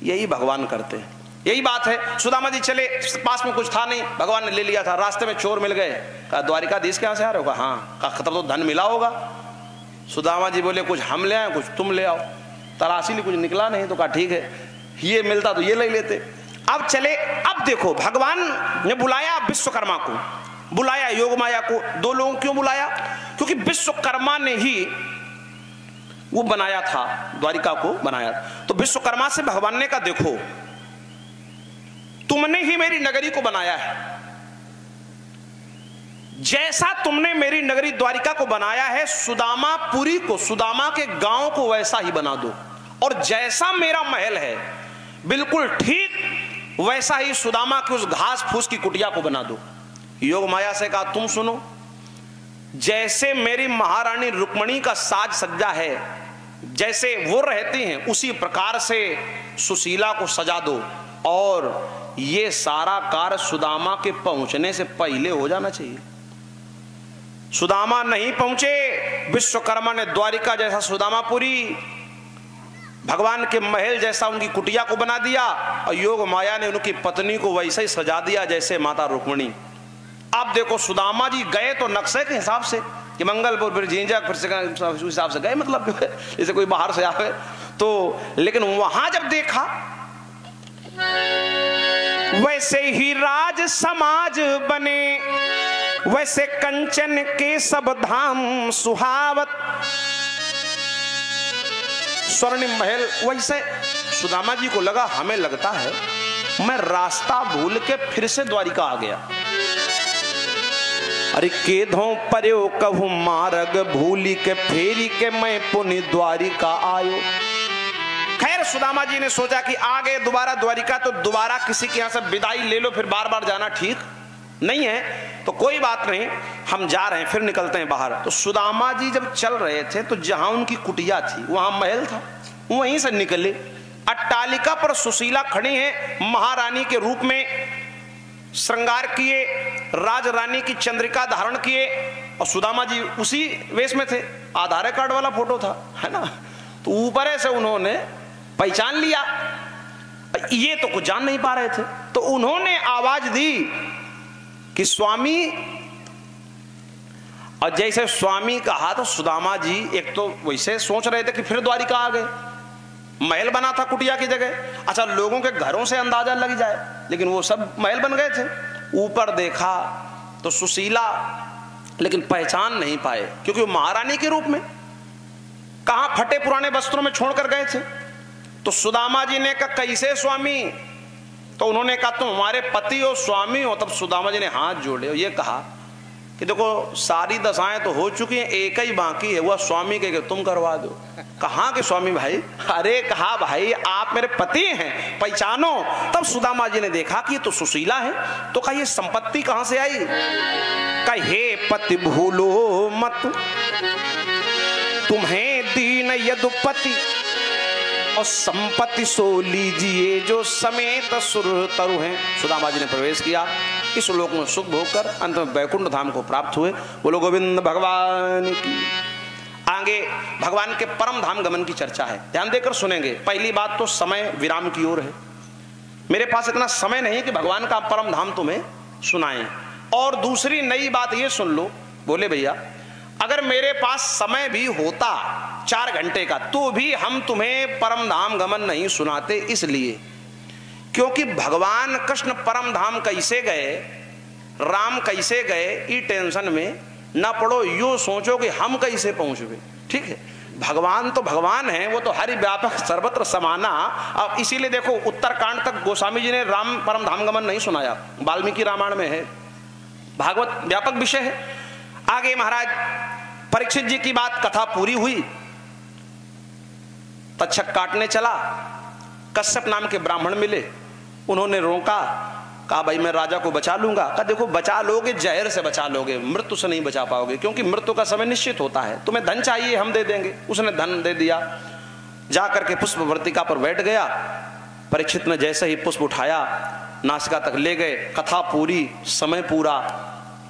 यही भगवान करते हैं। यही बात है। सुदामा जी चले, पास में कुछ था नहीं, भगवान ने ले लिया था। रास्ते में चोर मिल गए, कहा द्वारिकाधीश कहां से आ रहे हो? हाँ। कहा खतर तो धन मिला होगा। सुदामा जी बोले कुछ हम ले आए, कुछ तुम ले आओ। तलाशी ली, कुछ निकला नहीं। तो कहा ठीक है, ये मिलता तो ये ले लेते। अब चले, अब देखो भगवान ने बुलाया विश्वकर्मा को, बुलाया योग माया को। दो लोगों क्यों बुलाया? क्योंकि विश्वकर्मा ने ही वो बनाया था, द्वारिका को बनाया। तो विश्वकर्मा से भगवान ने कहा देखो तुमने ही मेरी नगरी को बनाया है, जैसा तुमने मेरी नगरी द्वारिका को बनाया है, सुदामापुरी को, सुदामा के गांव को वैसा ही बना दो। और जैसा मेरा महल है बिल्कुल ठीक वैसा ही सुदामा की उस घास फूस की कुटिया को बना दो। योग माया से कहा तुम सुनो, जैसे मेरी महारानी रुक्मणी का साज सज्जा है, जैसे वो रहती हैं उसी प्रकार से सुशीला को सजा दो, और ये सारा कार्य सुदामा के पहुंचने से पहले हो जाना चाहिए। सुदामा नहीं पहुंचे, विश्वकर्मा ने द्वारिका जैसा सुदामापुरी, भगवान के महल जैसा उनकी कुटिया को बना दिया, और योग माया ने उनकी पत्नी को वैसे ही सजा दिया जैसे माता रुक्मणी। अब देखो सुदामा जी गए तो नक्शे के हिसाब से कि मंगलपुर फिर झींझक फिर से उस हिसाब से गए, मतलब जैसे कोई बाहर से आवे तो। लेकिन वहां जब देखा वैसे ही राज समाज बने, वैसे कंचन के सब धाम सुहावत, स्वर्णिम महल। वैसे सुदामा जी को लगा, हमें लगता है मैं रास्ता भूल के फिर से द्वारिका आ गया। अरे केधों पर्यो कहूं मार्ग भूली के, फेरी के मैं पुनि द्वारिका आयो। खैर सुदामा जी ने सोचा कि आ गए दोबारा द्वारिका तो दोबारा किसी के यहां से विदाई ले लो, फिर बार बार जाना ठीक नहीं है, तो कोई बात नहीं, हम जा रहे हैं, फिर निकलते हैं बाहर। तो सुदामा जी जब चल रहे थे तो जहां उनकी कुटिया थी वहां महल था, वहीं से निकले। अट्टालिका पर सुशीला खड़ी है, महारानी के रूप में श्रृंगार किए, राज रानी की चंद्रिका धारण किए, और सुदामा जी उसी वेश में थे। आधार कार्ड वाला फोटो था, है ना। तो ऊपर से उन्होंने पहचान लिया, ये तो कुछ जान नहीं पा रहे थे, तो उन्होंने आवाज दी कि स्वामी। और जैसे स्वामी कहा तो सुदामा जी एक तो वैसे सोच रहे थे कि फिर द्वारिका आ गए, महल बना था कुटिया की जगह। अच्छा, लोगों के घरों से अंदाजा लग जाए, लेकिन वो सब महल बन गए थे। ऊपर देखा तो सुशीला, लेकिन पहचान नहीं पाए, क्योंकि वो महारानी के रूप में, कहां फटे पुराने वस्त्रों में छोड़कर गए थे। तो सुदामा जी ने कहा कैसे स्वामी? तो उन्होंने कहा तुम हमारे पति हो, स्वामी हो। तब सुदामा जी ने हाथ जोड़े और ये कहा कि देखो सारी दशाएं तो हो चुकी हैं, एक ही बाकी है, वह स्वामी के तुम करवा दो। कहाँ के स्वामी भाई? अरे कहा भाई आप मेरे पति हैं, पहचानो। तब सुदामा जी ने देखा कि ये तो सुशीला है। तो कहा ये संपत्ति कहां से आई? कहे पति भूलो मत तुम्हें दीन यदुपति, और संपत्ति सो लीजिए जो समेत सुर तरु हैं। सुदामा जी ने प्रवेश किया, इस लोक में सुख भोग कर अंत में वैकुंठ धाम को प्राप्त हुए। बोलो गोविंद भगवान की। आगे भगवान के परम धाम गमन की चर्चा है, ध्यान देकर सुनेंगे। पहली बात तो समय विराम की ओर है। मेरे पास इतना समय नहीं कि भगवान का परम धाम तुम्हें सुनाएं। और दूसरी नई बात ये सुन लो, बोले भैया अगर मेरे पास समय भी होता 4 घंटे का, तो भी हम तुम्हें परम धाम गमन नहीं सुनाते, इसलिए क्योंकि भगवान कृष्ण परम धाम कैसे गए, राम कैसे गए, ये टेंशन में ना पड़ो, यो सोचो कि हम कैसे पहुंचे। ठीक है, भगवान तो भगवान है, वो तो हरि व्यापक सर्वत्र समाना। अब इसीलिए देखो उत्तरकांड तक गोस्वामी जी ने राम परम धाम गमन नहीं सुनाया, वाल्मीकि रामायण में है, भागवत व्यापक विषय है। आगे महाराज परीक्षित जी की बात, कथा पूरी हुई, तक्षक काटने चला, कश्यप नाम के ब्राह्मण मिले, उन्होंने रोका, कहा भाई मैं राजा को बचा लूंगा। कहा देखो बचा लोगे, जहर से बचा लोगे, मृत्यु से नहीं बचा पाओगे, क्योंकि मृत्यु का समय निश्चित होता है। तुम्हें धन चाहिए, हम दे देंगे। उसने धन दे दिया, जाकर के पुष्प वर्तिका पर बैठ गया। परीक्षित ने जैसे ही पुष्प उठाया, नासिका तक ले गए, कथा पूरी, समय पूरा,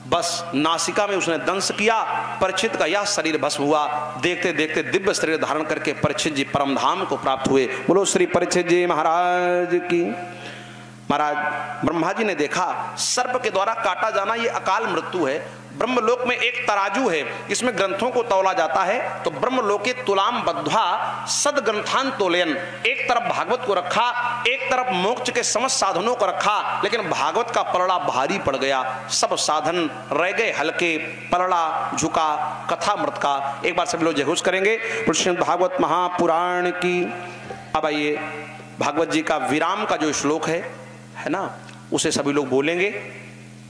बस नासिका में उसने दंश किया, परीक्षित का यह शरीर भस्म हुआ। देखते देखते दिव्य शरीर धारण करके परीक्षित जी परम धाम को प्राप्त हुए। बोलो श्री परीक्षित जी महाराज की। महाराज ब्रह्मा जी ने देखा सर्प के द्वारा काटा जाना ये अकाल मृत्यु है। ब्रह्मलोक में एक तराजू है, इसमें ग्रंथों को तौला जाता है। तो ब्रह्मलोके तुलाम बद्ध्वा सद ग्रंथान तोलयन, एक तरफ भागवत को रखा, एक तरफ मोक्ष के समस्त साधनों को रखा, लेकिन भागवत का पलड़ा भारी पड़ गया, सब साधन रह गए हल्के, पलड़ा झुका, कथा मृत का। एक बार सभी लोग जय घोष करेंगे श्रीमद् भागवत महापुराण की। अब आइए भागवत जी का विराम का जो श्लोक है ना, उसे सभी लोग बोलेंगे,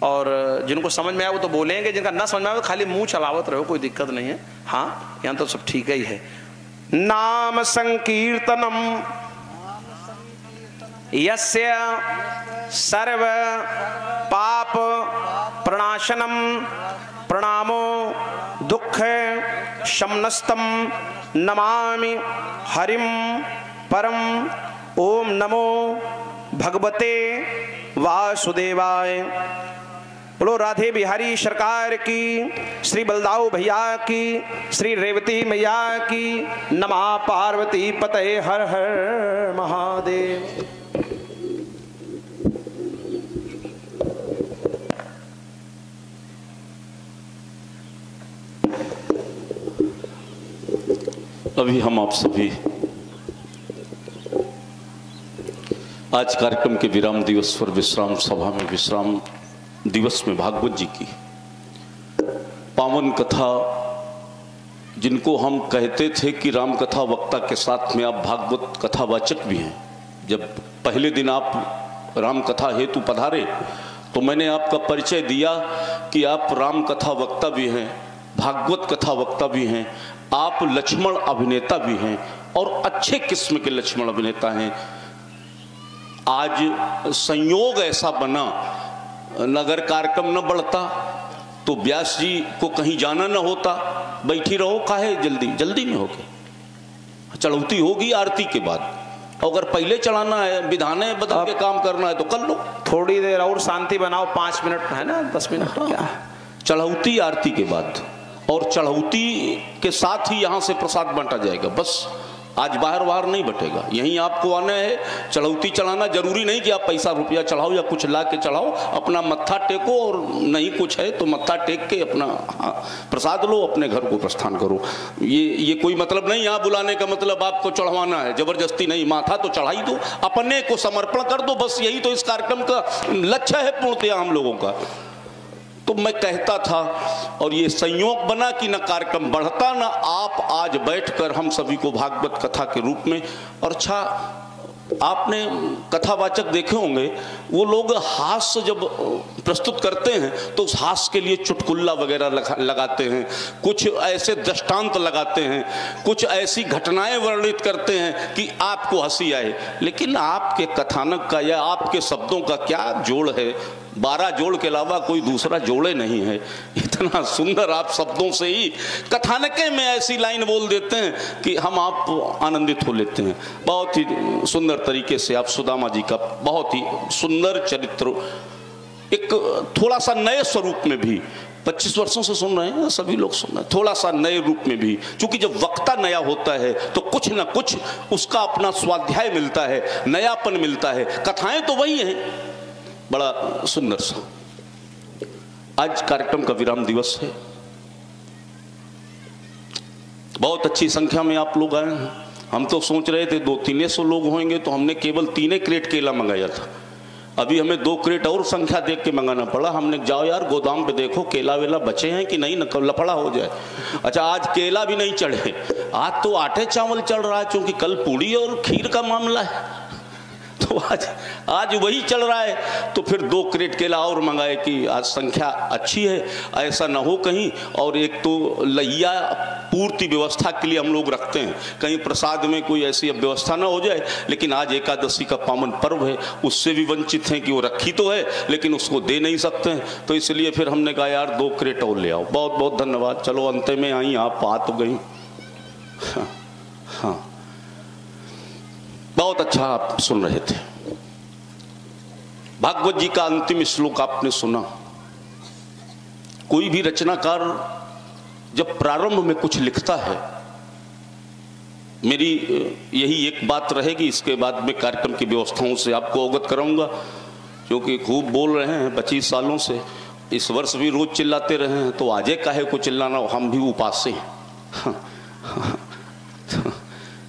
और जिनको समझ में आए वो तो बोलेंगे, जिनका ना समझ में आए वो खाली मुंह चलावत रहो, कोई दिक्कत नहीं है। हाँ, यहाँ तो सब ठीक ही है। नाम संकीर्तनम यस्य सर्व पाप प्रणाशनम प्रणामो दुख शमनस्तम नमामि हरिम परम। ओम नमो भगवते वासुदेवाय। बोलो राधे बिहारी सरकार की, श्री बलदाऊ भैया की, श्री रेवती मैया की, नमः पार्वती पते हर हर महादेव। अभी हम आप सभी आज कार्यक्रम के विराम दिवस पर विश्राम सभा में, विश्राम दिवस में भागवत जी की पावन कथा, जिनको हम कहते थे कि राम कथा वक्ता के साथ में आप भागवत कथावाचक भी हैं। जब पहले दिन आप राम कथा हेतु पधारे तो मैंने आपका परिचय दिया कि आप राम कथा वक्ता भी हैं, भागवत कथा वक्ता भी हैं, आप लक्ष्मण अभिनेता भी हैं, और अच्छे किस्म के लक्ष्मण अभिनेता हैं। आज संयोग ऐसा बना, नगर कार्यक्रम न बढ़ता तो व्यास जी को कहीं जाना न होता, बैठी रहो, काहे जल्दी में होके चढ़ौती होगी आरती के बाद, अगर पहले चढ़ाना है, विधाने बदल के काम करना है तो कर लो, थोड़ी देर और शांति बनाओ, 5 मिनट है ना, 10 मिनट क्या, चढ़ौती आरती के बाद, और चढ़ौती के साथ ही यहाँ से प्रसाद बांटा जाएगा। बस आज बाहर बाहर नहीं बटेगा, यहीं आपको आना है। चढ़ौती चढ़ाना जरूरी नहीं कि आप पैसा रुपया चढ़ाओ या कुछ ला के चढ़ाओ, अपना मत्था टेको और नहीं कुछ है तो मत्था टेक के अपना प्रसाद लो, अपने घर को प्रस्थान करो। ये कोई मतलब नहीं यहाँ बुलाने का मतलब आपको चढ़वाना है, जबरदस्ती नहीं। माथा तो चढ़ाई दो, अपने को समर्पण कर दो, बस यही तो इस कार्यक्रम का लक्ष्य है पूर्णतया हम लोगों का। तो मैं कहता था और ये संयोग बना कि न कार्यक्रम बढ़ता न आप आज बैठकर हम सभी को भागवत कथा के रूप में। और अच्छा, आपने कथावाचक देखे होंगे, वो लोग हास्य जब प्रस्तुत करते हैं तो उस हास्य के लिए चुटकुल्ला वगैरह लगाते हैं, कुछ ऐसे दृष्टांत लगाते हैं, कुछ ऐसी घटनाएं वर्णित करते हैं कि आपको हंसी आए। लेकिन आपके कथानक का या आपके शब्दों का क्या जोड़ है? 12 जोड़ के अलावा कोई दूसरा जोड़े नहीं है। इतना सुंदर आप शब्दों से ही कथानके में ऐसी लाइन बोल देते हैं कि हम आप आनंदित हो लेते हैं। बहुत ही सुंदर तरीके से आप सुदामा जी का बहुत ही सुंदर चरित्र एक थोड़ा सा नए स्वरूप में भी 25 वर्षों से सुन रहे हैं, सभी लोग सुन रहे हैं, थोड़ा सा नए रूप में भी। क्योंकि जब वक्ता नया होता है तो कुछ ना कुछ उसका अपना स्वाध्याय मिलता है, नयापन मिलता है। कथाएं तो वही हैं, बड़ा सुंदर सा। आज कार्यक्रम का विराम दिवस है, बहुत अच्छी संख्या में आप लोग आए हैं। हम तो सोच रहे थे 200-300 लोग होंगे, तो हमने केवल 3 क्रेट केला मंगाया था। अभी हमें 2 क्रेट और संख्या देख के मंगाना पड़ा। हमने जाओ यार गोदाम पे देखो केला वेला बचे हैं कि नहीं, न लफड़ा हो जाए। अच्छा, आज केला भी नहीं चढ़े, आज तो आटे चावल चढ़ रहा है, क्योंकि कल पूड़ी और खीर का मामला है, तो आज वही चल रहा है। तो फिर 2 क्रेट केला और मंगाए कि आज संख्या अच्छी है, ऐसा ना हो कहीं। और एक तो लैया पूर्ति व्यवस्था के लिए हम लोग रखते हैं, कहीं प्रसाद में कोई ऐसी व्यवस्था ना हो जाए। लेकिन आज एकादशी का पावन पर्व है, उससे भी वंचित हैं कि वो रखी तो है लेकिन उसको दे नहीं सकते हैं। तो इसलिए फिर हमने कहा यार 2 क्रेट और ले आओ। बहुत बहुत धन्यवाद। चलो अंत में आई, आप आ तो गई। हाँ, बहुत अच्छा आप सुन रहे थे। भागवत जी का अंतिम श्लोक आपने सुना। कोई भी रचनाकार जब प्रारंभ में कुछ लिखता है, मेरी यही एक बात रहेगी, इसके बाद में कार्यक्रम की व्यवस्थाओं से आपको अवगत कराऊंगा, क्योंकि खूब बोल रहे हैं 25 सालों से। इस वर्ष भी रोज चिल्लाते रहे हैं, तो आजे काहे को चिल्लाना, हम भी उपास्य हैं।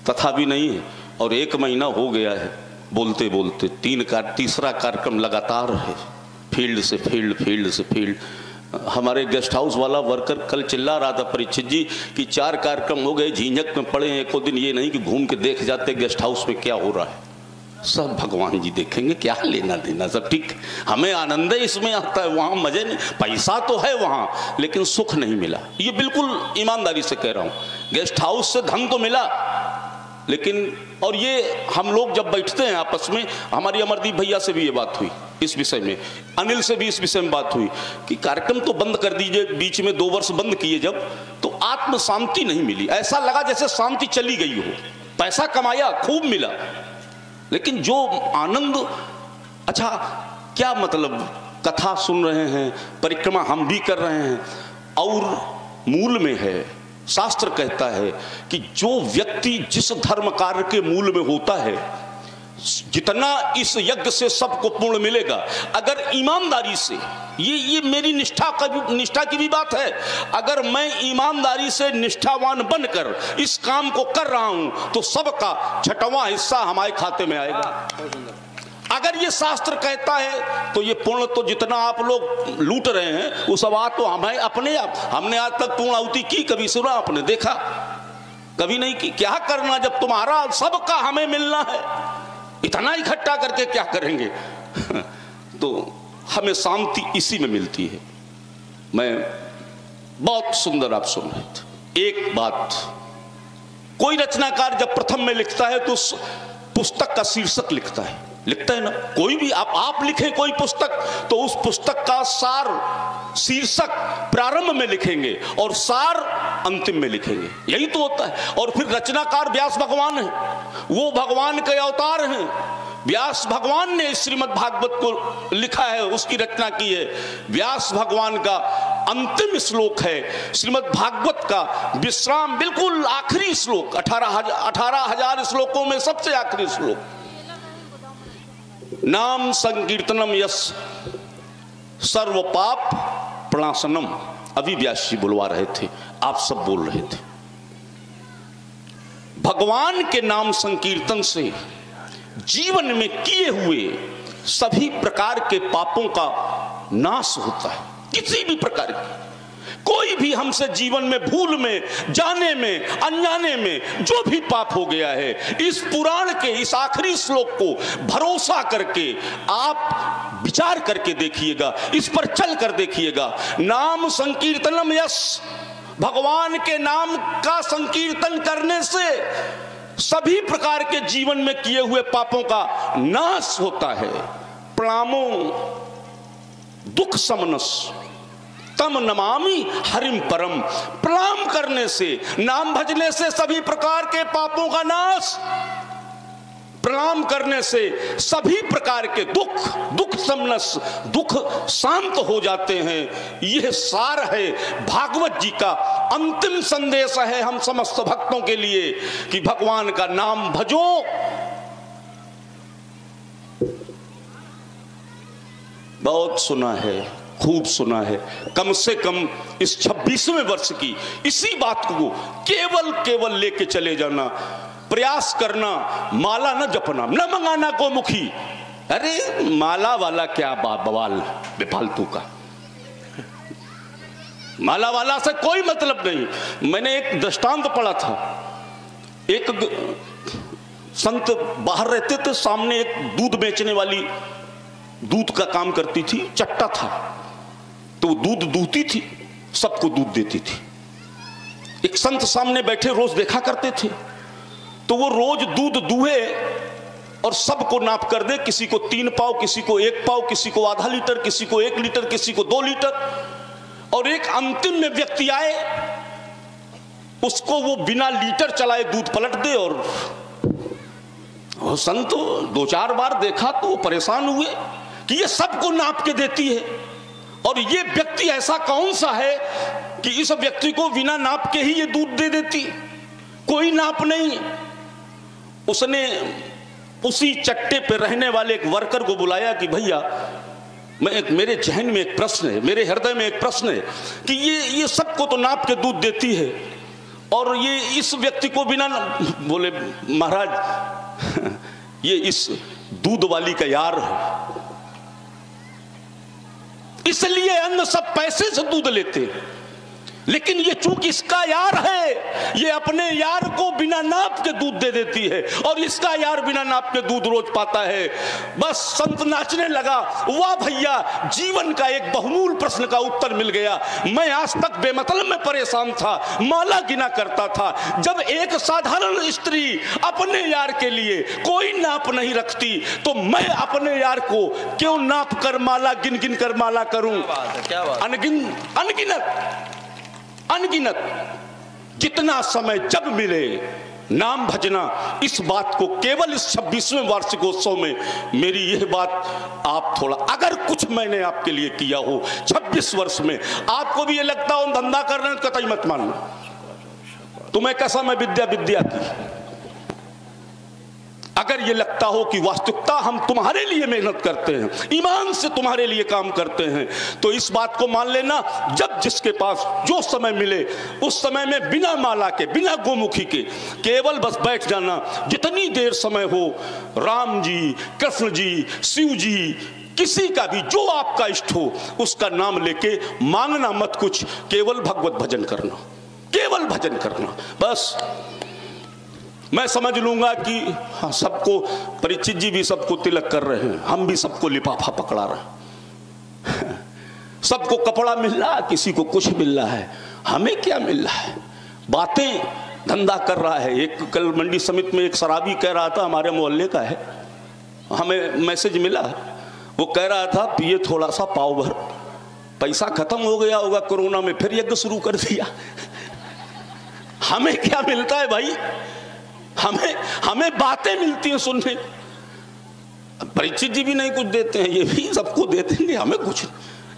तथा भी नहीं है। और 1 महीना हो गया है बोलते बोलते, तीसरा कार्यक्रम लगातार है, फील्ड से फील्ड, फील्ड से फील्ड। हमारे गेस्ट हाउस वाला वर्कर कल चिल्ला रहा था परीक्षित जी कि 4 कार्यक्रम हो गए, झींझक में पड़े हैं। एको दिन ये नहीं कि घूम के देख जाते गेस्ट हाउस में क्या हो रहा है। सब भगवान जी देखेंगे, क्या लेना देना, सब ठीक। हमें आनंद इसमें आता है, वहां मजे नहीं। पैसा तो है वहां, लेकिन सुख नहीं मिला। ये बिल्कुल ईमानदारी से कह रहा हूं। गेस्ट हाउस से धन तो मिला, लेकिन और ये हम लोग जब बैठते हैं आपस में, हमारी अमरदीप भैया से भी ये बात हुई इस विषय में, अनिल से भी इस विषय में बात हुई कि कार्यक्रम तो बंद कर दीजिए। बीच में 2 वर्ष बंद किए जब, तो आत्म शांति नहीं मिली। ऐसा लगा जैसे शांति चली गई हो। पैसा कमाया, खूब मिला, लेकिन जो आनंद, अच्छा क्या मतलब, कथा सुन रहे हैं, परिक्रमा हम भी कर रहे हैं, और मूल में है, शास्त्र कहता है कि जो व्यक्ति जिस धर्म कार्य के मूल में होता है, जितना इस यज्ञ से सबको पूर्ण मिलेगा, अगर ईमानदारी से, ये मेरी निष्ठा की भी बात है, अगर मैं ईमानदारी से निष्ठावान बनकर इस काम को कर रहा हूं तो सबका 6वां हिस्सा हमारे खाते में आएगा। अगर ये शास्त्र कहता है तो ये पुण्य तो जितना आप लोग लूट रहे हैं वो सब तो हमें अपने आप, हमने आज तक पूर्ण आहुति की, कभी सुना आपने, देखा कभी नहीं की। क्या करना जब तुम्हारा सबका हमें मिलना है, इतना इकट्ठा करके क्या करेंगे। तो हमें शांति इसी में मिलती है। मैं बहुत सुंदर आप सुन रहे थे। एक बात, कोई रचनाकार जब प्रथम में लिखता है तो उस पुस्तक का शीर्षक लिखता है ना। कोई भी आप लिखें कोई पुस्तक, तो उस पुस्तक का सार शीर्षक प्रारंभ में लिखेंगे और सार अंतिम में लिखेंगे, यही तो होता है। और फिर रचनाकार व्यास भगवान है, वो भगवान के अवतार हैं, व्यास भगवान ने श्रीमद् भागवत को लिखा है, उसकी रचना की है। व्यास भगवान का अंतिम श्लोक है श्रीमद् भागवत का विश्राम, बिल्कुल आखिरी श्लोक, 18,000 श्लोकों में सबसे आखिरी श्लोक। नाम संकीर्तनम यस सर्व पाप प्रणाशनम। अभी व्यास जी बुलवा रहे थे, आप सब बोल रहे थे। भगवान के नाम संकीर्तन से जीवन में किए हुए सभी प्रकार के पापों का नाश होता है। किसी भी प्रकार की कोई भी हमसे जीवन में भूल में, जाने में, अनजाने में जो भी पाप हो गया है, इस पुराण के इस आखिरी श्लोक को भरोसा करके आप विचार करके देखिएगा, इस पर चल कर देखिएगा। नाम संकीर्तनम यस, भगवान के नाम का संकीर्तन करने से सभी प्रकार के जीवन में किए हुए पापों का नाश होता है। प्रणामो दुख समनस तम नमामि हरिम परम। प्रणाम करने से, नाम भजने से सभी प्रकार के पापों का नाश, प्रणाम करने से सभी प्रकार के दुख समनस, दुख शांत हो जाते हैं। यह सार है भागवत जी का अंतिम संदेश है हम समस्त भक्तों के लिए कि भगवान का नाम भजो। बहुत सुना है, खूब सुना है। कम से कम इस 26वें वर्ष की इसी बात को केवल लेके चले जाना, प्रयास करना। माला न जपना, न मंगाना को मुखी। अरे माला वाला क्या बवाल बेफालतू का, माला वाला से कोई मतलब नहीं। मैंने एक दृष्टांत पढ़ा था, एक संत बाहर रहते थे, सामने एक दूध बेचने वाली दूध का काम करती थी, चट्टा था, तो दूध दूहती थी, सबको दूध देती थी। एक संत सामने बैठे रोज देखा करते थे, तो वो रोज दूध दूहे और सबको नाप कर दे, किसी को 3 पाव, किसी को 1 पाव, किसी को आधा लीटर, किसी को 1 लीटर, किसी को 2 लीटर। और एक अंतिम में व्यक्ति आए, उसको वो बिना लीटर चलाए दूध पलट दे। और संत 2-4 बार देखा तो वो परेशान हुए कि ये सबको नाप के देती है, और ये व्यक्ति ऐसा कौन सा है कि इस व्यक्ति को बिना नाप के ही ये दूध दे देती, कोई नाप नहीं। उसने उसी चट्टे पे रहने वाले एक वर्कर को बुलाया कि भैया, मेरे जहन में एक प्रश्न है, मेरे हृदय में एक प्रश्न है कि ये सबको तो नाप के दूध देती है, और ये इस व्यक्ति को बिना। बोले महाराज, ये इस दूध वाली का यार है, इसलिए अन्य सब पैसे से दूध लेते हैं, लेकिन ये चूंकि इसका यार है, ये अपने यार को बिना नाप के दूध दे देती है, और इसका यार बिना नाप के दूध रोज पाता है। बस संत नाचने लगा, वाह भैया, जीवन का एक बहुमूल प्रश्न का उत्तर मिल गया। मैं आज तक बेमतलब में परेशान था, माला गिना करता था। जब एक साधारण स्त्री अपने यार के लिए कोई नाप नहीं रखती, तो मैं अपने यार को क्यों नाप कर माला गिन गिन कर माला करूं? क्या बात? अनगिनत जितना समय जब मिले नाम भजना। इस बात को केवल इस 26वें वार्षिकोत्सव में मेरी यह बात आप थोड़ा, अगर कुछ मैंने आपके लिए किया हो 26 वर्ष में, आपको भी ये लगता हो धंधा कर रहे हैं, कतई मत मान लो। तुम्हें कैसा मैं विद्या की, अगर ये लगता हो कि वास्तविकता हम तुम्हारे लिए मेहनत करते हैं, ईमान से तुम्हारे लिए काम करते हैं, तो इस बात को मान लेना, जब जिसके पास जो समय मिले उस समय में बिना माला के, बिना गोमुखी के, केवल बस बैठ जाना। जितनी देर समय हो, राम जी, कृष्ण जी, शिव जी, किसी का भी जो आपका इष्ट हो उसका नाम लेके मांगना मत कुछ, केवल भगवत भजन करना, केवल भजन करना। बस मैं समझ लूंगा कि हाँ, सबको, परीक्षित जी भी सबको तिलक कर रहे हैं, हम भी सबको लिफाफा पकड़ा रहे हैं, सबको कपड़ा मिल रहा, किसी को कुछ मिल रहा है, हमें क्या मिल रहा है? बातें, धंधा कर रहा है। एक कल मंडी समिति में एक शराबी कह रहा था, हमारे मोहल्ले का है, हमें मैसेज मिला, वो कह रहा था पिए थोड़ा सा पाव भर, पैसा खत्म हो गया होगा कोरोना में, फिर यज्ञ शुरू कर दिया। हमें क्या मिलता है भाई? हमें बातें मिलती हैं सुनने। परीक्षित जी भी नहीं कुछ देते हैं, ये भी सबको दे देंगे, हमें कुछ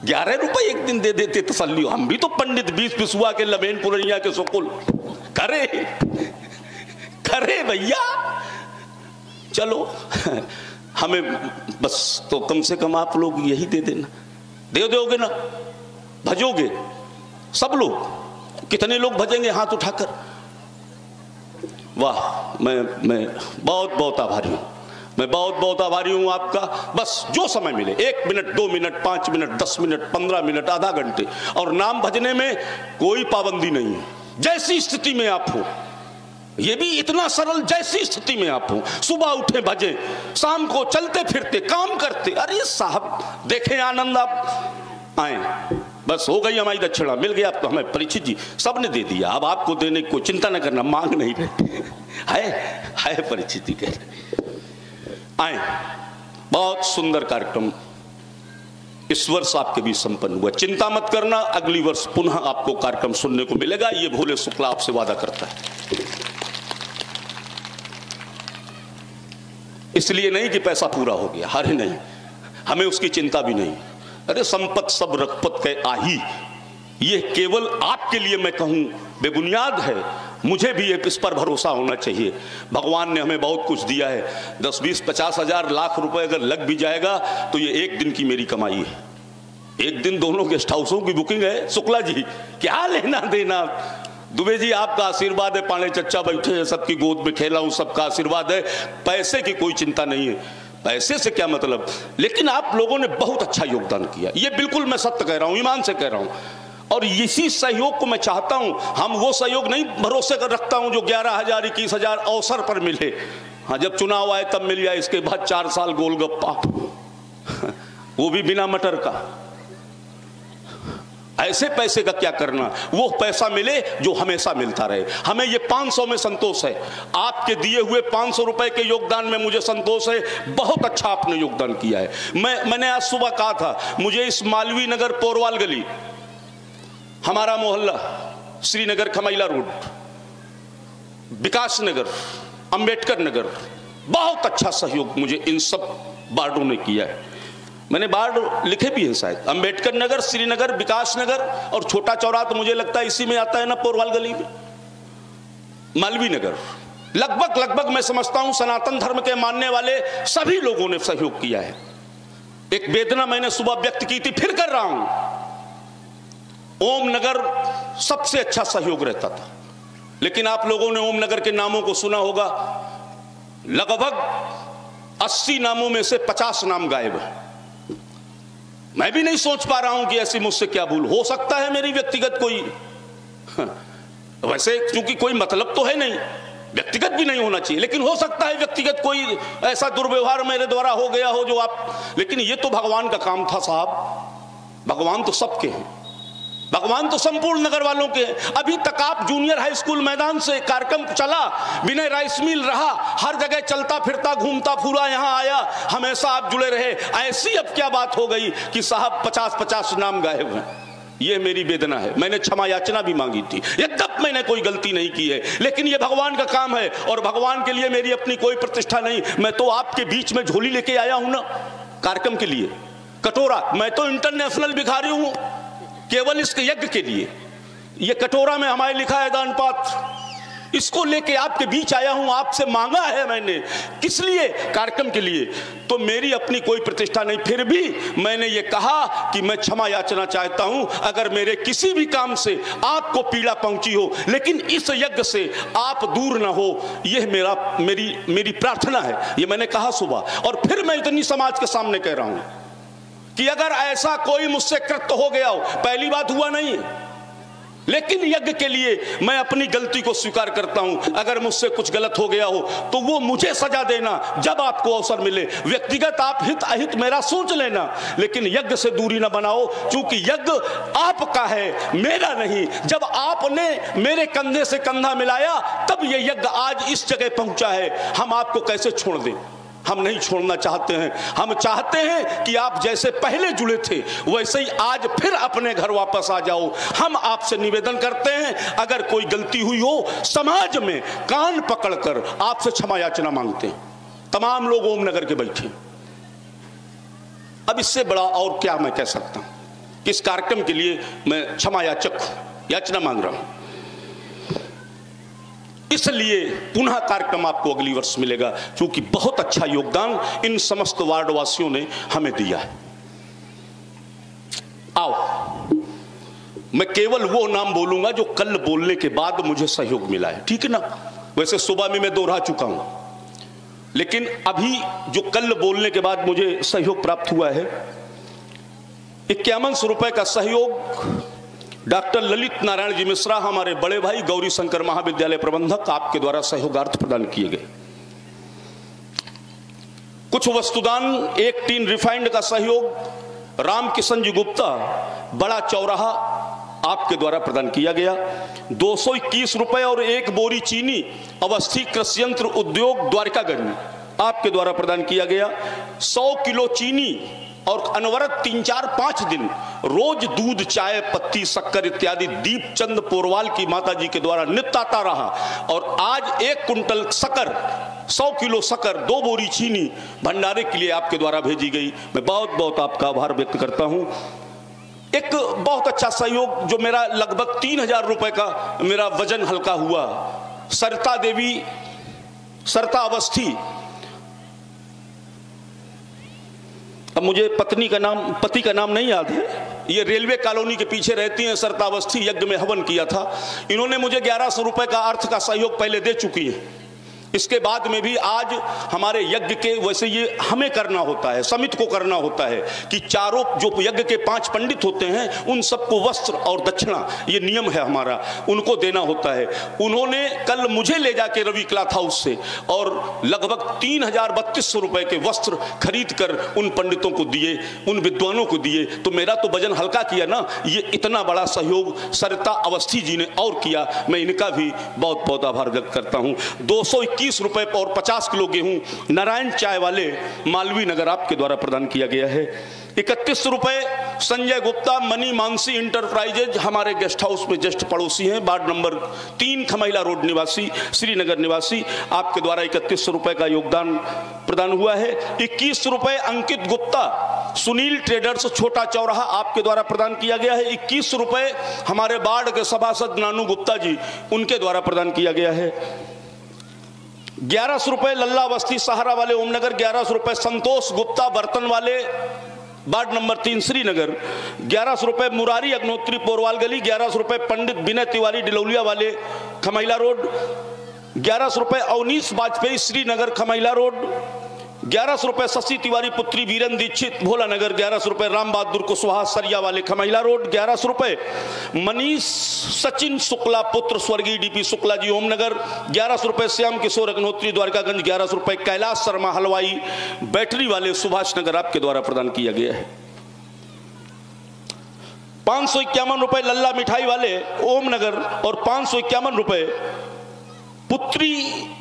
11 रुपए एक दिन दे देते तसल्ली। हम भी तो पंडित 20 पिसुआ के लबेन पुरनिया के सुकुल करे करे भैया। चलो हमें बस तो कम से कम आप लोग यही दे देना, दे दोगे ना, भजोगे सब लोग। कितने लोग भजेंगे हाथ उठाकर? वाह, मैं बहुत बहुत आभारी हूं, मैं बहुत बहुत आभारी हूं आपका। बस जो समय मिले, 1 minute 2 minute 5 minute 10 minute 15 minute आधा घंटे, और नाम भजने में कोई पाबंदी नहीं है, जैसी स्थिति में आप हो। ये भी इतना सरल, जैसी स्थिति में आप हो, सुबह उठे भजे, शाम को चलते फिरते काम करते, अरे साहब देखें आनंद आप आए, बस हो गई हमारी दक्षिणा, मिल गया आपको। हमें परीक्षित जी सब ने दे दिया, अब आपको देने की कोई चिंता न करना, मांग नहीं रहे है परीक्षित जी कह आए। बहुत सुंदर कार्यक्रम इस वर्ष आपके बीच संपन्न हुआ, चिंता मत करना, अगली वर्ष पुनः आपको कार्यक्रम सुनने को मिलेगा, ये भोले शुक्ला आपसे वादा करता है। इसलिए नहीं कि पैसा पूरा हो गया, अरे नहीं, हमें उसकी चिंता भी नहीं। अरे संपत सब रखपत के आही, ये केवल आपके लिए मैं कहूं बेबुनियाद है, मुझे भी इस पर भरोसा होना चाहिए। भगवान ने हमें बहुत कुछ दिया है, 10 20 50 हजार लाख रुपए अगर लग भी जाएगा तो ये एक दिन की मेरी कमाई है। एक दिन दोनों गेस्ट हाउसों की बुकिंग है। शुक्ला जी क्या लेना देना, दुबे जी आपका आशीर्वाद है, पांडे चच्चा बैठे हैं, सबकी गोद में खेला हूं, सबका आशीर्वाद है, पैसे की कोई चिंता नहीं है, पैसे से क्या मतलब। लेकिन आप लोगों ने बहुत अच्छा योगदान किया, ये बिल्कुल मैं सत्य कह रहा हूं, ईमान से कह रहा हूं, और इसी सहयोग को मैं चाहता हूं। हम वो सहयोग नहीं भरोसे कर रखता हूं जो 11,000 21,000 अवसर पर मिले, हाँ जब चुनाव आए तब मिल जाए, इसके बाद 4 साल गोलगप्पा वो भी बिना मटर का। ऐसे पैसे का क्या करना, वो पैसा मिले जो हमेशा मिलता रहे। हमें ये 500 में संतोष है, आपके दिए हुए 500 रुपए के योगदान में मुझे संतोष है, बहुत अच्छा आपने योगदान किया है। मैंने आज सुबह कहा था, मुझे इस मालवीय नगर पोरवाल गली, हमारा मोहल्ला श्रीनगर खमैला रोड, विकास नगर, अंबेडकर नगर, बहुत अच्छा सहयोग मुझे इन सब वार्डों ने किया है। मैंने वार्ड लिखे भी हैं शायद, अंबेडकर नगर, श्रीनगर, विकास नगर, और छोटा चौरा तो मुझे लगता है इसी में आता है ना, पोरवाल गली में, मालवीय नगर। लगभग मैं समझता हूं सनातन धर्म के मानने वाले सभी लोगों ने सहयोग किया है। एक वेदना मैंने सुबह व्यक्त की थी, फिर कर रहा हूं, ओम नगर सबसे अच्छा सहयोग रहता था, लेकिन आप लोगों ने ओम नगर के नामों को सुना होगा, लगभग 80 नामों में से 50 नाम गायब है। मैं भी नहीं सोच पा रहा हूं कि ऐसी मुझसे क्या भूल हो सकता है, मेरी व्यक्तिगत कोई वैसे क्योंकि कोई मतलब तो है नहीं, व्यक्तिगत भी नहीं होना चाहिए, लेकिन हो सकता है व्यक्तिगत कोई ऐसा दुर्व्यवहार मेरे द्वारा हो गया हो जो आप, लेकिन ये तो भगवान का काम था साहब, भगवान तो सबके हैं, भगवान तो संपूर्ण नगर वालों के हैं। अभी तक आप जूनियर हाई स्कूल मैदान से कार्यक्रम चला, विनय राइस मिल रहा, हर जगह चलता फिरता घूमता फूला यहाँ आया, हमेशा आप जुड़े रहे। ऐसी अब क्या बात हो गई कि साहब 50-50 नाम गायब हैं। ये मेरी वेदना है, मैंने क्षमा याचना भी मांगी थी, यद्यप मैंने कोई गलती नहीं की है, लेकिन ये भगवान का काम है और भगवान के लिए मेरी अपनी कोई प्रतिष्ठा नहीं। मैं तो आपके बीच में झोली लेके आया हूं ना कार्यक्रम के लिए, कटोरा, मैं तो इंटरनेशनल भिखारी हूं केवल इस यज्ञ के लिए। ये कटोरा में हमारे लिखा है दान पात्र, इसको लेके आपके बीच आया हूं, आपसे मांगा है मैंने, किस लिए? कार्यक्रम के लिए। तो मेरी अपनी कोई प्रतिष्ठा नहीं, फिर भी मैंने ये कहा कि मैं क्षमा याचना चाहता हूं अगर मेरे किसी भी काम से आपको पीड़ा पहुंची हो, लेकिन इस यज्ञ से आप दूर ना हो, यह मेरी प्रार्थना है। ये मैंने कहा सुबह, और फिर मैं इतनी समाज के सामने कह रहा हूं कि अगर ऐसा कोई मुझसे कृत्य हो गया हो, पहली बात हुआ नहीं है, लेकिन यज्ञ के लिए मैं अपनी गलती को स्वीकार करता हूं। अगर मुझसे कुछ गलत हो गया हो तो वो मुझे सजा देना जब आपको अवसर मिले। व्यक्तिगत आप हित अहित मेरा सोच लेना, लेकिन यज्ञ से दूरी ना बनाओ, क्योंकि यज्ञ आपका है, मेरा नहीं। जब आपने मेरे कंधे से कंधा मिलाया तब ये यज्ञ आज इस जगह पहुंचा है। हम आपको कैसे छोड़ दें? हम नहीं छोड़ना चाहते हैं। हम चाहते हैं कि आप जैसे पहले जुड़े थे वैसे ही आज फिर अपने घर वापस आ जाओ। हम आपसे निवेदन करते हैं, अगर कोई गलती हुई हो समाज में कान पकड़कर आपसे क्षमा याचना मांगते हैं। तमाम लोग ओम नगर के बैठे, अब इससे बड़ा और क्या मैं कह सकता हूं। इस कार्यक्रम के लिए मैं क्षमा याचना मांग रहा हूं। इसलिए पुनः कार्यक्रम आपको अगली वर्ष मिलेगा, क्योंकि बहुत अच्छा योगदान इन समस्त वार्डवासियों ने हमें दिया है। आओ, मैं केवल वो नाम बोलूंगा जो कल बोलने के बाद मुझे सहयोग मिला है, ठीक है ना। वैसे सुबह में मैं दोहरा चुका हूं, लेकिन अभी जो कल बोलने के बाद मुझे सहयोग प्राप्त हुआ है, 5100 रुपए का सहयोग डॉक्टर ललित नारायण जी मिश्रा, हमारे बड़े भाई गौरी शंकर महाविद्यालय प्रबंधक, आपके द्वारा सहयोगार्थ प्रदान किए गए। कुछ वस्तुदान, एक टीन रिफाइंड का सहयोग रामकिशन जी गुप्ता, बड़ा चौराहा, आपके द्वारा प्रदान किया गया। 221 रुपए और 1 बोरी चीनी अवस्थी कृषि यंत्र उद्योग द्वारिकागंज, आपके द्वारा प्रदान किया गया। 100 किलो चीनी और अनवरत 3-4-5 दिन रोज दूध, चाय पत्ती, शक्कर इत्यादि दीपचंद पोरवाल की माता जी के द्वारा नित्य आता रहा। और आज 1 कुंटल शक्कर, 100 किलो शक्कर, 2 बोरी चीनी भंडारे के लिए आपके द्वारा भेजी गई। मैं बहुत बहुत आपका आभार व्यक्त करता हूं। एक बहुत अच्छा सहयोग जो मेरा लगभग 3000 रुपए का मेरा वजन हल्का हुआ, सरिता देवी, सरिता अवस्थी, अब मुझे पति का नाम नहीं याद है, ये रेलवे कॉलोनी के पीछे रहती हैं, सरिता अवस्थी, यज्ञ में हवन किया था। इन्होंने मुझे 1100 रुपए का अर्थ का सहयोग पहले दे चुकी है। इसके बाद में भी आज हमारे यज्ञ के, वैसे ये हमें करना होता है, समिति को करना होता है कि चारों जो यज्ञ के 5 पंडित होते हैं उन सबको वस्त्र और दक्षिणा, ये नियम है हमारा, उनको देना होता है। उन्होंने कल मुझे ले जाके रवि क्लॉथ हाउस से और लगभग 3032 रुपए के वस्त्र खरीद कर उन पंडितों को दिए, उन विद्वानों को दिए। तो मेरा तो वजन हल्का किया ना। ये इतना बड़ा सहयोग सरिता अवस्थी जी ने और किया, मैं इनका भी बहुत बहुत आभार व्यक्त करता हूँ। 221 रुपए और 50 किलो गेहूं नारायण चाय वाले मालवीय नगर, आपके द्वारा प्रदान किया गया है। 31 रुपए संजय गुप्ता, मनी मानसी इंटरप्राइजेज, हमारे गेस्ट हाउस में जस्ट पड़ोसी हैं, वार्ड नंबर 3 खमैला रोड निवासी, श्रीनगर निवासी, आपके द्वारा 31 रुपए का योगदान प्रदान हुआ है। 21 रुपए अंकित गुप्ता, सुनील ट्रेडर्स, छोटा चौराहा, आपके द्वारा प्रदान किया गया है। 21 रुपए हमारे वार्ड के सभासद नानू गुप्ता जी, उनके द्वारा प्रदान किया गया है। 1100 रुपए लल्ला बस्ती सहारा वाले ओमनगर, 1100 रुपए संतोष गुप्ता बर्तन वाले वार्ड नंबर 3 श्रीनगर, 1100 रुपए मुरारी अग्नोत्री पोरवाल गली, 1100 रुपए पंडित विनय तिवारी डिलौलिया वाले खमैला रोड, 1100 रुपए अवनीश वाजपेयी श्रीनगर खमैला रोड, 1100 रुपए शशि तिवारी पुत्री वीरेंद्र दीक्षित भोला नगर, 1100 रुपए राम बहादुर कुशवाहा सरिया वाले खमैला रोड, 1100 रुपए मनीष सचिन शुक्ला पुत्र स्वर्गीय डीपी शुक्ला जी ओमनगर, 1100 रुपए श्याम किशोर अग्नोत्री द्वारकागंज, 1100 रुपए कैलाश शर्मा हलवाई बैटरी वाले सुभाष नगर, आपके द्वारा प्रदान किया गया है। 551 रुपए लल्ला मिठाई वाले ओमनगर और 551 रुपए पुत्री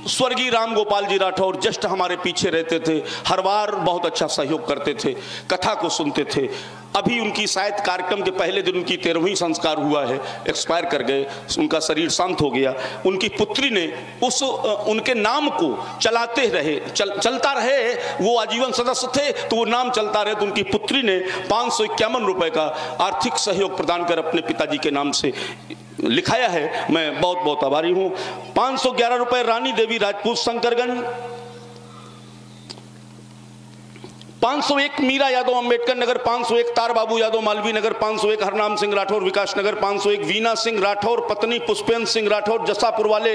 स्वर्गीय राम गोपाल जी राठौर, जस्ट हमारे पीछे रहते थे, हर बार बहुत अच्छा सहयोग करते थे, कथा को सुनते थे। अभी उनकी शायद कार्यक्रम के पहले दिन उनकी 13वीं संस्कार हुआ है, एक्सपायर कर गए, उनका शरीर शांत हो गया। उनकी पुत्री ने उनके नाम को चलाते रहे, चलता रहे, वो आजीवन सदस्य थे तो वो नाम चलता रहे, तो उनकी पुत्री ने 551 रुपए का आर्थिक सहयोग प्रदान कर अपने पिताजी के नाम से लिखाया है। मैं बहुत बहुत आभारी हूं। 511 रुपए रानी देवी राजपूत शंकरगंज, 501 मीरा यादव अंबेडकर नगर, 501 तार बाबू यादव मालवीय नगर, 501 हरनाम सिंह राठौर विकास नगर, 501 वीना सिंह राठौर पत्नी पुष्पेंद्र सिंह राठौर जसापुर वाले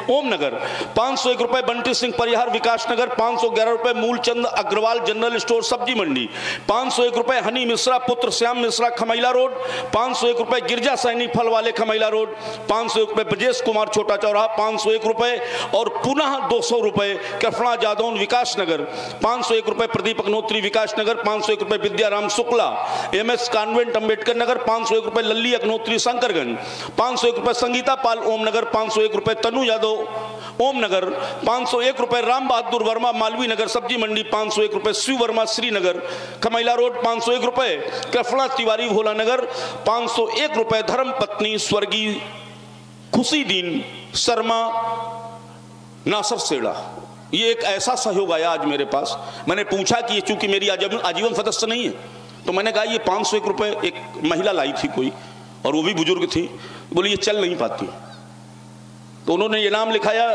ओम नगर, 501 रुपए बंटी सिंह परिहार विकास नगर, 511 रुपए मूलचंद अग्रवाल जनरल स्टोर सब्जी मंडी, 501 रुपए हनी मिश्रा पुत्र श्याम मिश्रा खमैला रोड, 501 रुपए गिरजा सैनी फल वाले खमैला रोड, 501 रुपए ब्रजेश कुमार छोटा चौराहा, 501 रुपए और पुनः 200 रुपए कृष्णा जादौन विकास नगर, 501 रुपए प्रदीप अग्नोत्री विकास नगर, 501 रुपए विद्याराम शुक्ला एमएस कॉन्वेंट अंबेडकर नगर, 501 रुपए लल्ली अग्नोत्री शंकरगंज, 501 रुपए संगीता पाल ओम नगर, 501 रुपए तनु यादव ओम नगर, 501 रुपए राम बहादुर वर्मा मालवीय नगर सब्जी मंडी, 501 रुपए शिव वर्मा श्रीनगर खमैला रोड, 501 रुपए कृष्णा तिवारी भोला नगर, 501 रुपए धर्म पत्नी स्वर्गीय खुशी दीन शर्मा नासर सेड़ा, ये एक ऐसा सहयोग आया आज मेरे पास। मैंने पूछा कि ये चूंकि मेरी आजीवन सदस्य नहीं है, तो मैंने कहा ये 501 रुपये एक महिला लाई थी कोई, और वो भी बुजुर्ग थी, बोली ये चल नहीं पाती। तो उन्होंने ये नाम लिखाया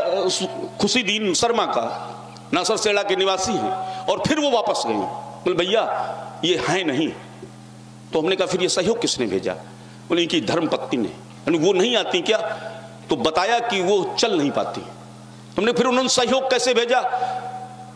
खुशीदीन शर्मा का, नासर सेड़ा के निवासी हैं, और फिर वो वापस गई। बोले भैया ये है नहीं। तो हमने कहा फिर ये सहयोग किसने भेजा? बोले इनकी धर्मपत्नी ने। यानी वो नहीं आती क्या? तो बताया कि वो चल नहीं पाती। हमने फिर उन्होंने सहयोग कैसे भेजा?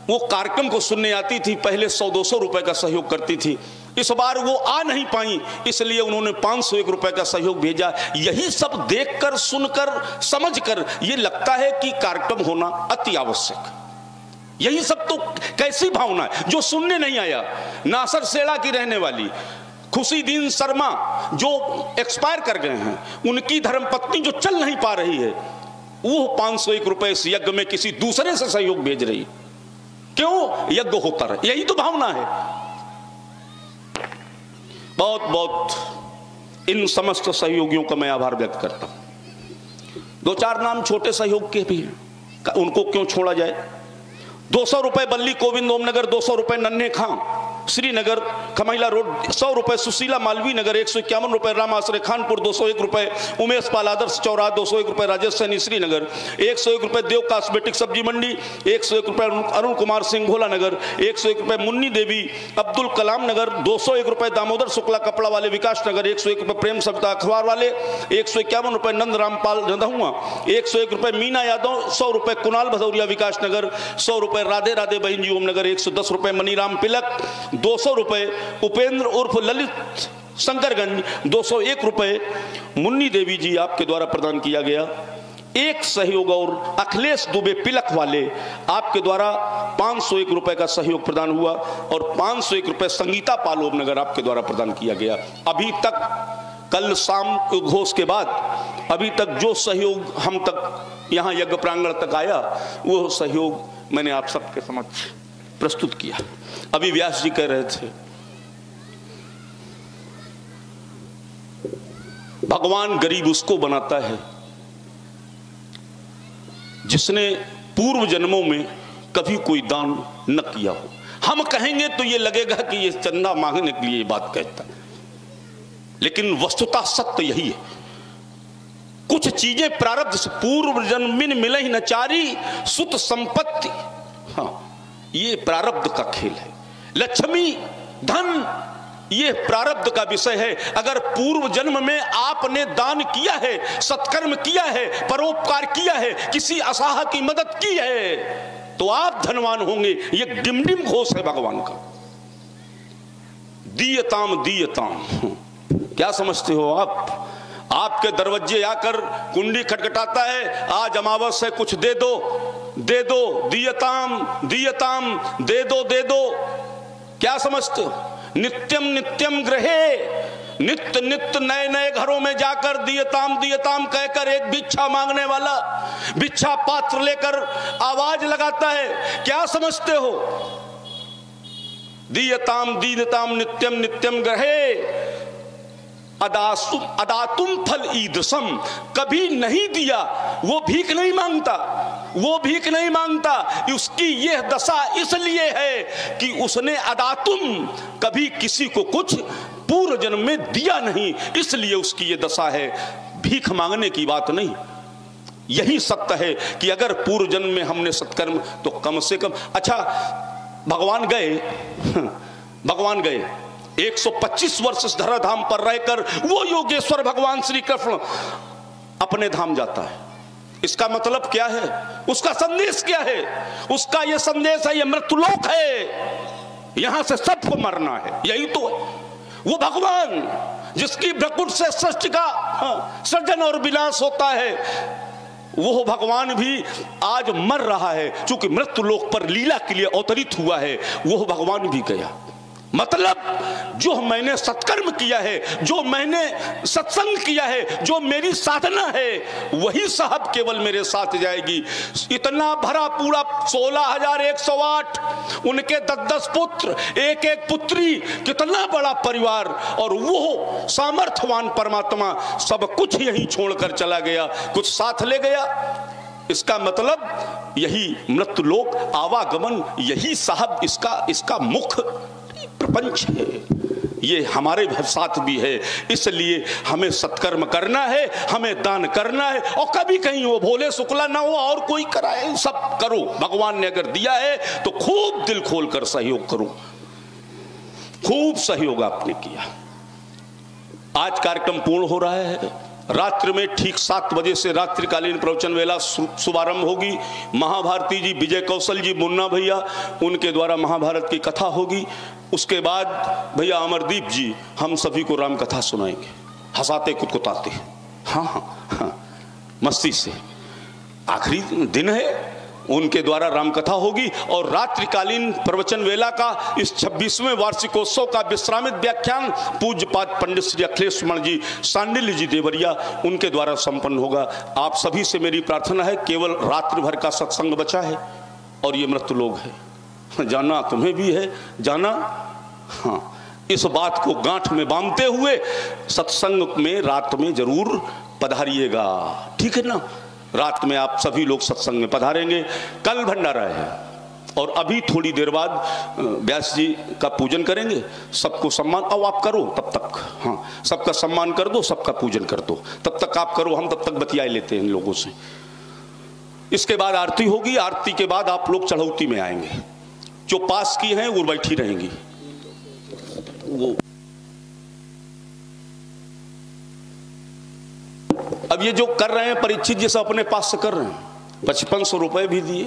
वो कार्यक्रम को सुनने आती थी, पहले 100-200 रुपए का सहयोग करती थी, इस बार वो आ नहीं पाई, इसलिए उन्होंने 501 रुपए का सहयोग भेजा। यही सब देखकर, सुनकर, समझकर ये लगता है कि कार्यक्रम होना अति आवश्यक। यही सब तो कैसी भावना है जो सुनने नहीं आया। नासर सेड़ा की रहने वाली खुशीदीन शर्मा जो एक्सपायर कर गए हैं, उनकी धर्मपत्नी जो चल नहीं पा रही है, वो 501 रुपए इस यज्ञ में किसी दूसरे से सहयोग भेज रही। क्यों? यज्ञ होता रहे, यही तो भावना है। बहुत बहुत इन समस्त सहयोगियों का मैं आभार व्यक्त करता हूं। 2-4 नाम छोटे सहयोग के भी हैं, उनको क्यों छोड़ा जाए? 200 रुपए बल्ली गोविंद ओमनगर, 200 रुपए नन्हे खां श्रीनगर खमैला रोड, 100 रुपए सुशीला मालवी नगर, 151 रुपए राम आश्रय खानपुर, 201 रुपए उमेश पाल आदर्श चौराहा, 201 रुपए राजेश सैनी श्रीनगर, 101 रुपए देव कॉस्मेटिक सब्जी मंडी, 101 रुपए अरुण कुमार सिंह भोला नगर, 101 रुपए मुन्नी देवी अब्दुल कलाम नगर, 201 रुपए दामोदर शुक्ला कपड़ा वाले विकास नगर, 101 रुपए प्रेम सविता अखबार वाले, 151 रुपए नंद रामपाल रंधुआ, 101 रुपए मीना यादव, 100 रुपए कुणाल भदौरिया विकास नगर, 100 रुपए राधे राधे बहन जी ओम नगर, 110 रुपए मनीराम पिलक, 200 रुपए उपेंद्र उर्फ ललित शंकरगंज, 201 रुपए मुन्नी देवी जी आपके द्वारा प्रदान किया गया। एक सहयोग और अखिलेश दुबे पिलक वाले आपके द्वारा 501 रुपए का सहयोग प्रदान हुआ, और 501 रुपए संगीता पाल ओम नगर आपके द्वारा प्रदान किया गया। अभी तक कल शाम घोष के बाद अभी तक जो सहयोग हम तक यहाँ यज्ञ प्रांगण तक आया, वो सहयोग मैंने आप सबके समक्ष प्रस्तुत किया। अभी व्यास जी कह रहे थे भगवान गरीब उसको बनाता है जिसने पूर्व जन्मों में कभी कोई दान न किया हो। हम कहेंगे तो ये लगेगा कि ये चंदा मांगने के लिए ये बात कहता है, लेकिन वस्तुतः सत्य यही है। कुछ चीजें प्रारब्ध से पूर्व जन्मिन मिले ही नचारी सुत संपत्ति, हाँ ये प्रारब्ध का खेल है। लक्ष्मी धन ये प्रारब्ध का विषय है। अगर पूर्व जन्म में आपने दान किया है, सत्कर्म किया है, परोपकार किया है, किसी असहाय की मदद की है, तो आप धनवान होंगे। ये डिमडिम घोष है भगवान का। दीयताम दीयताम, क्या समझते हो आप? आपके दरवाजे आकर कुंडी खटखटाता है, आज अमावस है कुछ दे दो, दे दो, दीयताम दीयताम, दे दो दे दो। क्या समझते हो? नित्यम नित्यम ग्रहे, नित्य नित्य नए नए घरों में जाकर दीयताम दीयताम कहकर एक भिक्षा मांगने वाला भिक्षा पात्र लेकर आवाज लगाता है। क्या समझते हो? दीयताम दीयताम नित्यम नित्यम ग्रहे अदातुम फल ईदसम, कभी नहीं दिया वो भीख नहीं मांगता, वो भीख नहीं मांगता। उसकी यह दशा इसलिए है कि उसने अदातुम कभी किसी को कुछ पूर्व जन्म में दिया नहीं, इसलिए उसकी यह दशा है। भीख मांगने की बात नहीं। यही सत्य है कि अगर पूर्व जन्म में हमने सत्कर्म, तो कम से कम, अच्छा भगवान गए 125 वर्ष इस धराधाम पर रहकर वो योगेश्वर भगवान श्री कृष्ण अपने धाम जाता है। इसका मतलब क्या है? उसका संदेश क्या है? उसका यह संदेश है, यह मृत्युलोक है, यहां से सबको मरना है। यही तो है वो भगवान जिसकी भ्रकुट से सृष्टि का सृजन और विनाश होता है। वो भगवान भी आज मर रहा है, क्योंकि मृत्युलोक पर लीला के लिए अवतरित हुआ है। वो भगवान भी गया। मतलब जो मैंने सत्कर्म किया है, जो मैंने सत्संग किया है, जो मेरी साधना है, वही साहब केवल मेरे साथ जाएगी। इतना भरा पूरा 16,108, उनके 10-10 पुत्र, एक एक पुत्री, कितना बड़ा परिवार, और वो सामर्थ्यवान परमात्मा सब कुछ यहीं छोड़कर चला गया, कुछ साथ ले गया। इसका मतलब यही मृत्युलोक आवागमन, यही साहब इसका मुख्य प्रपंच है, ये हमारे साथ भी है। इसलिए हमें सत्कर्म करना है, हमें दान करना है, और कभी कहीं वो भोले शुक्ला ना हो और कोई कराए, सब करो। भगवान ने अगर दिया है तो खूब दिल खोल कर सहयोग करो। खूब सहयोग आपने किया। आज कार्यक्रम पूर्ण हो रहा है। रात्रि में ठीक 7 बजे से रात्रिकालीन प्रवचन वेला शुभारंभ होगी। महाभारती जी, विजय कौशल जी, मुन्ना भैया, उनके द्वारा महाभारत की कथा होगी। उसके बाद भैया अमरदीप जी हम सभी को राम कथा सुनाएंगे, हंसाते कुतकुताते। हाँ हाँ हाँ, मस्ती से। आखिरी दिन है, उनके द्वारा रामकथा होगी। और रात्रिकालीन प्रवचन वेला का इस 26वें वार्षिकोत्सव का विश्रामित व्याख्यान पूज्यपाद पंडित श्री अखिलेश मण जी सांडिल्य जी देवरिया, उनके द्वारा संपन्न होगा। आप सभी से मेरी प्रार्थना है, केवल रात्रि भर का सत्संग बचा है और ये मृत्यु लोग है। जाना तुम्हें भी है, जाना। हाँ, इस बात को गांठ में बांधते हुए सत्संग में रात में जरूर पधारिएगा, ठीक है ना। रात में आप सभी लोग सत्संग में पधारेंगे। कल भंडारा है और अभी थोड़ी देर बाद व्यास जी का पूजन करेंगे। सबको सम्मान, अब आप करो तब तक। हाँ, सबका सम्मान कर दो, सबका पूजन कर दो, तब तक आप करो, हम तब तक बतियाए लेते हैं इन लोगों से। इसके बाद आरती होगी। आरती के बाद आप लोग चढ़ौती में आएंगे। जो पास की हैं वो बैठी रहेंगी। वो अब ये जो कर रहे हैं परीक्षित जी, सब अपने पास से कर रहे हैं। 5500 रुपए भी दिए,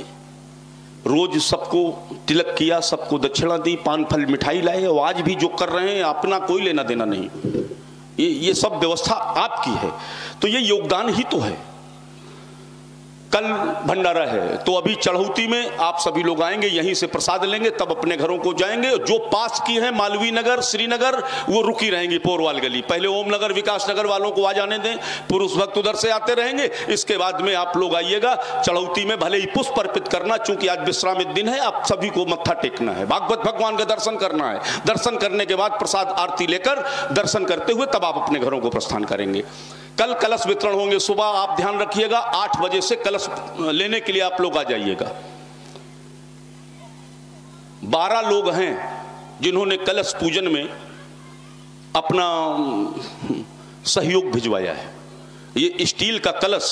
रोज सबको तिलक किया, सबको दक्षिणा दी, पान फल मिठाई लाए। और आज भी जो कर रहे हैं अपना कोई लेना देना नहीं, ये सब व्यवस्था आपकी है। तो ये योगदान ही तो है। कल भंडारा है तो अभी चढ़ौती में आप सभी लोग आएंगे, यहीं से प्रसाद लेंगे, तब अपने घरों को जाएंगे। जो पास की हैं मालवीय नगर, श्रीनगर, वो रुकी रहेंगी पोरवाल गली। पहले ओम नगर, विकास नगर वालों को आ जाने दें, पुरुष भक्त उधर से आते रहेंगे। इसके बाद में आप लोग आइएगा चढ़ौती में, भले ही पुष्प अर्पित करना, चूंकि आज विश्रामित दिन है, आप सभी को मत्था टेकना है, भागवत भगवान का दर्शन करना है। दर्शन करने के बाद प्रसाद आरती लेकर दर्शन करते हुए तब आप अपने घरों को प्रस्थान करेंगे। कल कलश वितरण होंगे। सुबह आप ध्यान रखिएगा 8 बजे से कलश लेने के लिए आप लोग आ जाइएगा। 12 लोग हैं जिन्होंने कलश पूजन में अपना सहयोग भिजवाया है। ये स्टील का कलश,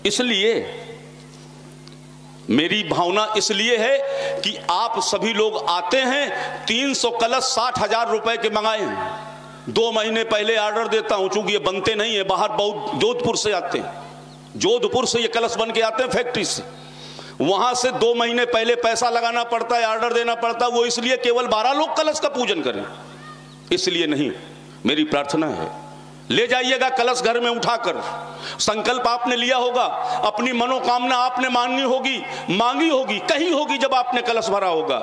इसलिए मेरी भावना इसलिए है कि आप सभी लोग आते हैं। 300 कलश 60,000 रुपए के मंगाए हैं। 2 महीने पहले ऑर्डर देता हूं, चूंकि ये बनते नहीं है, बाहर बहुत जोधपुर से आते हैं। जोधपुर से ये कलश बन के आते हैं फैक्ट्री से, वहां से 2 महीने पहले पैसा लगाना पड़ता है, ऑर्डर देना पड़ता है। वो इसलिए केवल 12 लोग कलश का पूजन करें, इसलिए नहीं। मेरी प्रार्थना है, ले जाइएगा कलश घर में उठाकर। संकल्प आपने लिया होगा, अपनी मनोकामना आपने मांगी होगी, कही होगी जब आपने कलश भरा होगा।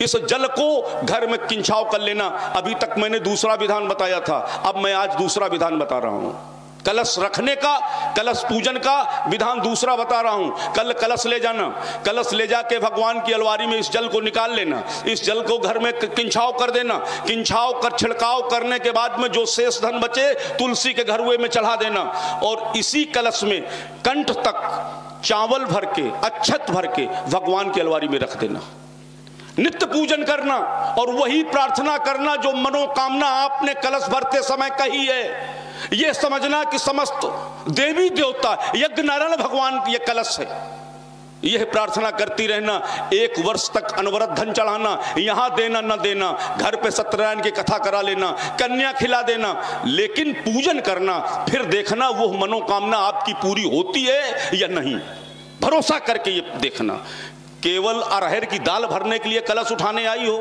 इस जल को घर में किंचाव कर लेना। अभी तक मैंने दूसरा विधान बताया था, अब मैं आज दूसरा विधान बता रहा हूं। कलश रखने का, कलश पूजन का विधान दूसरा बता रहा हूं। कल कलश ले जाना, कलश ले जाके भगवान की अलवारी में इस जल को निकाल लेना, इस जल को घर में किंचाव कर देना। किंचाव कर छिड़काव करने के बाद में जो शेष धन बचे तुलसी के घरवे में चढ़ा देना, और इसी कलश में कंठ तक चावल भर के, अक्षत भर के भगवान की अलवारी में रख देना। नित्य पूजन करना और वही प्रार्थना करना जो मनोकामना आपने कलश भरते समय कही है। यह समझना कि समस्त देवी देवता, यज्ञ नारायण भगवान ये कलश है। यह प्रार्थना करती रहना। 1 वर्ष तक अनवरत धन चढ़ाना, यहां देना न देना, घर पे सत्यनारायण की कथा करा लेना, कन्या खिला देना, लेकिन पूजन करना, फिर देखना वो मनोकामना आपकी पूरी होती है या नहीं। भरोसा करके ये देखना। केवल अरहर की दाल भरने के लिए कलश उठाने आई हो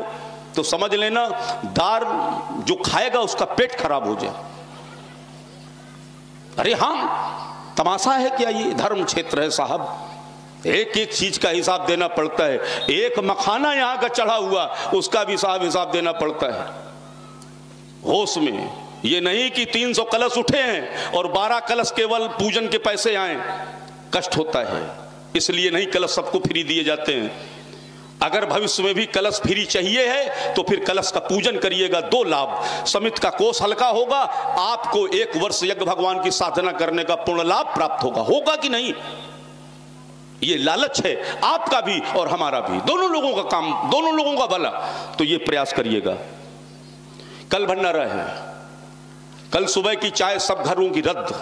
तो समझ लेना दाल जो खाएगा उसका पेट खराब हो जाए। अरे हाँ, तमाशा है क्या? ये धर्म क्षेत्र है साहब, एक एक चीज का हिसाब देना पड़ता है। एक मखाना यहां का चढ़ा हुआ उसका भी हिसाब देना पड़ता है। होश में ये नहीं कि 300 कलश उठे हैं और 12 कलश केवल पूजन के पैसे आए। कष्ट होता है, इसलिए नहीं कलश सबको फ्री दिए जाते हैं। अगर भविष्य में भी कलश फ्री चाहिए है तो फिर कलश का पूजन करिएगा। 2 लाभ, समिति का कोष हल्का होगा, आपको 1 वर्ष यज्ञ भगवान की साधना करने का पूर्ण लाभ प्राप्त होगा कि नहीं? ये लालच है आपका भी और हमारा भी, दोनों लोगों का काम, दोनों लोगों का भला। तो ये प्रयास करिएगा। कल भंडारा है, कल सुबह की चाय सब घरों की रद्द,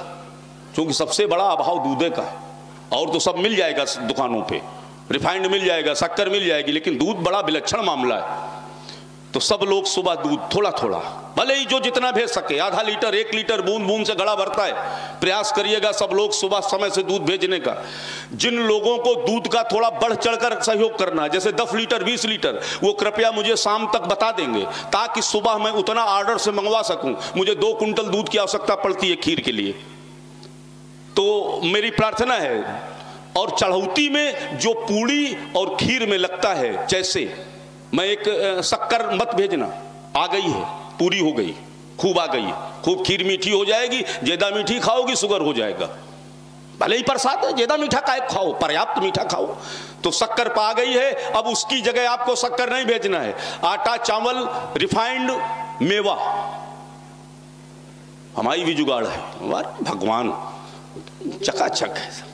क्योंकि सबसे बड़ा अभाव दूध का है। और तो सब मिल जाएगा दुकानों पे, रिफाइंड मिल जाएगा, शक्कर मिल जाएगी, लेकिन दूध बड़ा विलक्षण मामला है। तो सब लोग सुबह दूध थोड़ा थोड़ा, भले ही जो जितना भेज सके, आधा लीटर 1 लीटर, बूंद बूंद से घड़ा भरता है, प्रयास करिएगा सब लोग सुबह समय से दूध भेजने का। जिन लोगों को दूध का थोड़ा बढ़ चढ़कर सहयोग करना है, जैसे 10 लीटर 20 लीटर, वो कृपया मुझे शाम तक बता देंगे, ताकि सुबह मैं उतना ऑर्डर से मंगवा सकूं। मुझे 2 कुंटल दूध की आवश्यकता पड़ती है खीर के लिए। तो मेरी प्रार्थना है, और चढ़ौती में जो पूड़ी और खीर में लगता है, जैसे मैं एक शक्कर मत भेजना, आ गई है, पूरी हो गई, खूब आ गई, खूब खीर मीठी हो जाएगी, ज्यादा मीठी खाओगी शुगर हो जाएगा। भले ही प्रसाद है, ज्यादा मीठा काहे खाओ, पर्याप्त मीठा खाओ। तो शक्कर पा गई है, अब उसकी जगह आपको शक्कर नहीं भेजना है, आटा, चावल, रिफाइंड, मेवा। हमारी भी जुगाड़ है, भगवान चकाचक है।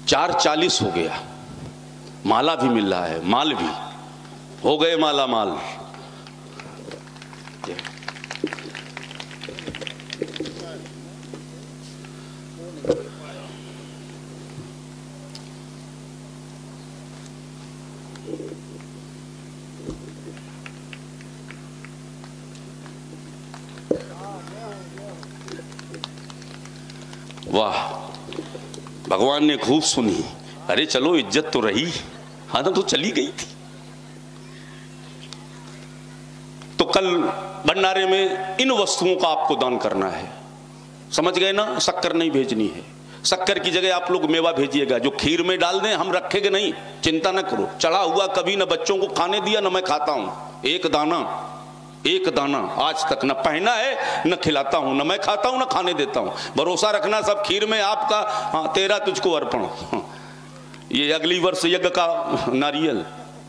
4:40 हो गया, माला भी मिल रहा है, माल भी हो गए, माला माल। वाह, भगवान ने खूब सुनी। अरे चलो, इज्जत तो रही, हाँ तो चली गई थी। तो कल भंडारे में इन वस्तुओं का आपको दान करना है, समझ गए ना? शक्कर नहीं भेजनी है, शक्कर की जगह आप लोग मेवा भेजिएगा। जो खीर में डाल दें हम रखेंगे नहीं, चिंता न करो। चढ़ा हुआ कभी न बच्चों को खाने दिया, न मैं खाता हूं। एक दाना आज तक न पहना है, न खिलाता हूं, न मैं खाता हूं, न खाने देता हूं। भरोसा रखना सब खीर में आपका, हाँ, तेरा तुझको अर्पण। ये अगली वर्ष यज्ञ का नारियल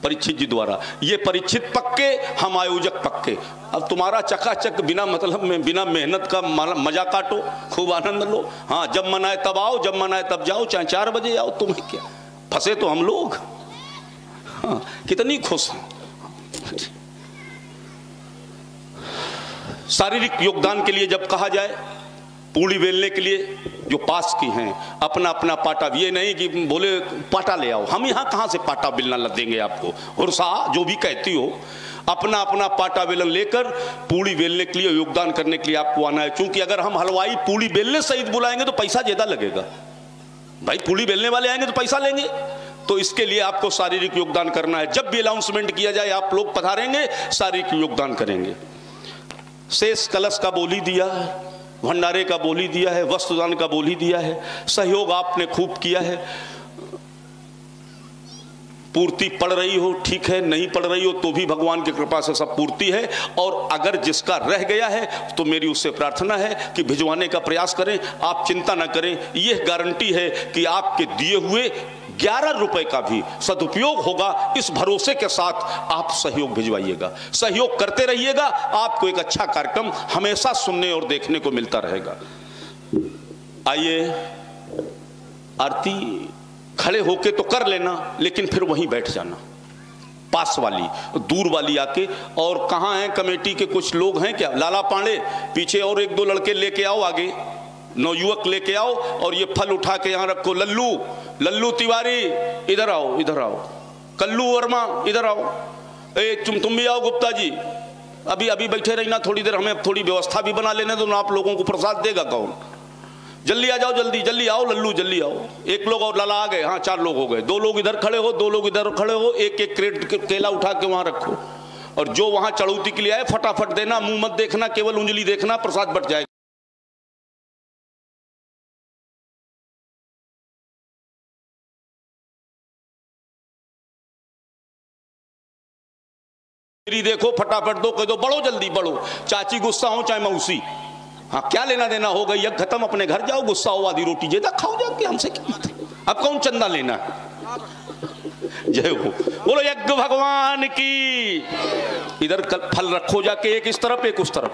परीक्षित जी द्वारा, ये परीक्षित पक्के, हम आयोजक पक्के। अब तुम्हारा चकाचक बिना मतलब में, बिना मेहनत का मजा काटो, खूब आनंद लो। हाँ, जब मन आए तब आओ, जब मन आए तब जाओ, चाहे 4 बजे आओ, तुम्हें क्या, फंसे तो हम लोग। हाँ, कितनी खुश हैं। शारीरिक योगदान के लिए जब कहा जाए, पूड़ी बेलने के लिए जो पास की हैं, अपना अपना पाटा, ये नहीं कि बोले पाटा ले आओ, हम यहाँ कहाँ से पाटा बेलना लग देंगे आपको, हुरसा जो भी कहती हो, अपना अपना पाटा बेलन लेकर पूड़ी बेलने के लिए, योगदान करने के लिए आपको आना है। क्योंकि अगर हम हलवाई पूड़ी बेलने सहित बुलाएंगे तो पैसा ज्यादा लगेगा। भाई, पूड़ी बेलने वाले आएंगे तो पैसा लेंगे, तो इसके लिए आपको शारीरिक योगदान करना है। जब भी अनाउंसमेंट किया जाए, आप लोग पधारेंगे, शारीरिक योगदान करेंगे। शेष कलश का बोली दिया है, भंडारे का बोली दिया है, वस्त्रदान का बोली दिया है, सहयोग आपने खूब किया है। पूर्ति पड़ रही हो ठीक है, नहीं पड़ रही हो तो भी भगवान की कृपा से सब पूर्ति है। और अगर जिसका रह गया है तो मेरी उससे प्रार्थना है कि भिजवाने का प्रयास करें। आप चिंता ना करें, यह गारंटी है कि आपके दिए हुए 11 रुपए का भी सदुपयोग होगा। इस भरोसे के साथ आप सहयोग भिजवाइएगा, सहयोग करते रहिएगा, आपको एक अच्छा कार्यक्रम हमेशा सुनने और देखने को मिलता रहेगा। आइए, आरती खड़े होके तो कर लेना, लेकिन फिर वहीं बैठ जाना। पास वाली, दूर वाली आके, और कहाँ हैं कमेटी के कुछ लोग हैं क्या? लाला पांडे, पीछे और 1-2 लड़के लेके आओ, आगे नवयुवक लेके आओ, और ये फल उठा के यहाँ रखो। लल्लू तिवारी इधर आओ, इधर आओ। कल्लू वर्मा इधर आओ। तुम भी आओ। गुप्ता जी अभी बैठे रहना थोड़ी देर, हमें थोड़ी व्यवस्था भी बना लेने दो ना। आप लोगों को प्रसाद देगा कौन? जल्दी आ जाओ, जल्दी आओ। लल्लू जल्दी आओ। 1 लोग और, लाला आ गए। हाँ, 4 लोग हो गए। 2 लोग इधर खड़े हो, 2 लोग इधर खड़े हो। एक क्रेट केला उठा के वहां रखो, और जो वहां चढ़ौती के लिए आए फटाफट देना, मुंह मत देखना, केवल उंगली देखना, प्रसाद बट जाएगा। देखो, फटाफट दो, कह दो बढ़ो, जल्दी बढ़ो। चाची गुस्सा हो चाहे मौसी, हाँ, क्या लेना देना हो गई, यज्ञ खत्म, अपने घर जाओ। गुस्सा हो, आधी रोटी ज्यादा खाओ जाके, हमसे क्या मतलब? अब कौन चंदा लेना? जय हो, बोलो यज्ञ भगवान की। इधर फल रखो जाके, एक इस तरफ एक उस तरफ।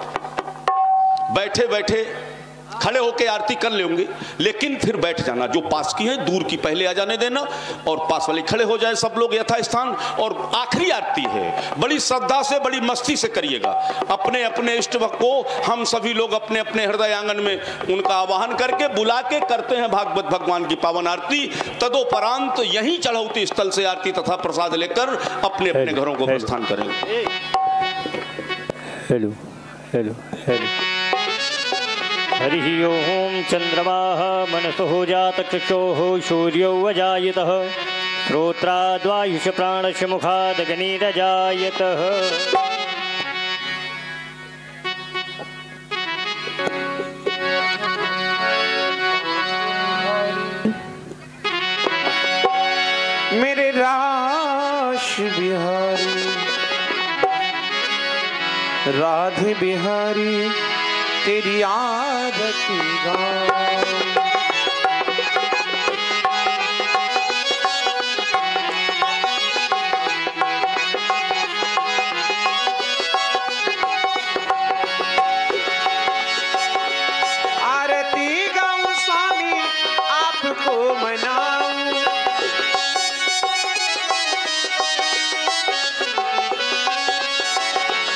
बैठे बैठे खड़े होके आरती कर लेंगे, लेकिन फिर बैठ जाना। जो पास की है दूर की पहले आ जाने देना और पास वाले खड़े हो जाए सब लोग यथास्थान। और आखिरी आरती है, बड़ी श्रद्धा से बड़ी मस्ती से करिएगा। अपने अपने इष्ट भक्त को हम सभी लोग अपने अपने हृदय आंगन में उनका आवाहन करके बुला के करते हैं भागवत भगवान की पावन आरती। तदोपरांत यहीं चढ़ौती स्थल से आरती तथा प्रसाद लेकर अपने अपने घरों को प्रस्थान करेंगे। Hello hello hello. हरिः ओम। चंद्रमाः मनसो जातचक्षुः सूर्यो अजायतः श्रोत्राद्वायुष प्राणश मुखादग्निरजायतः। मेरे राश बिहारी राधे बिहारी तेरी आरती गाऊं। आरती गाऊं स्वामी आपको मनाऊं।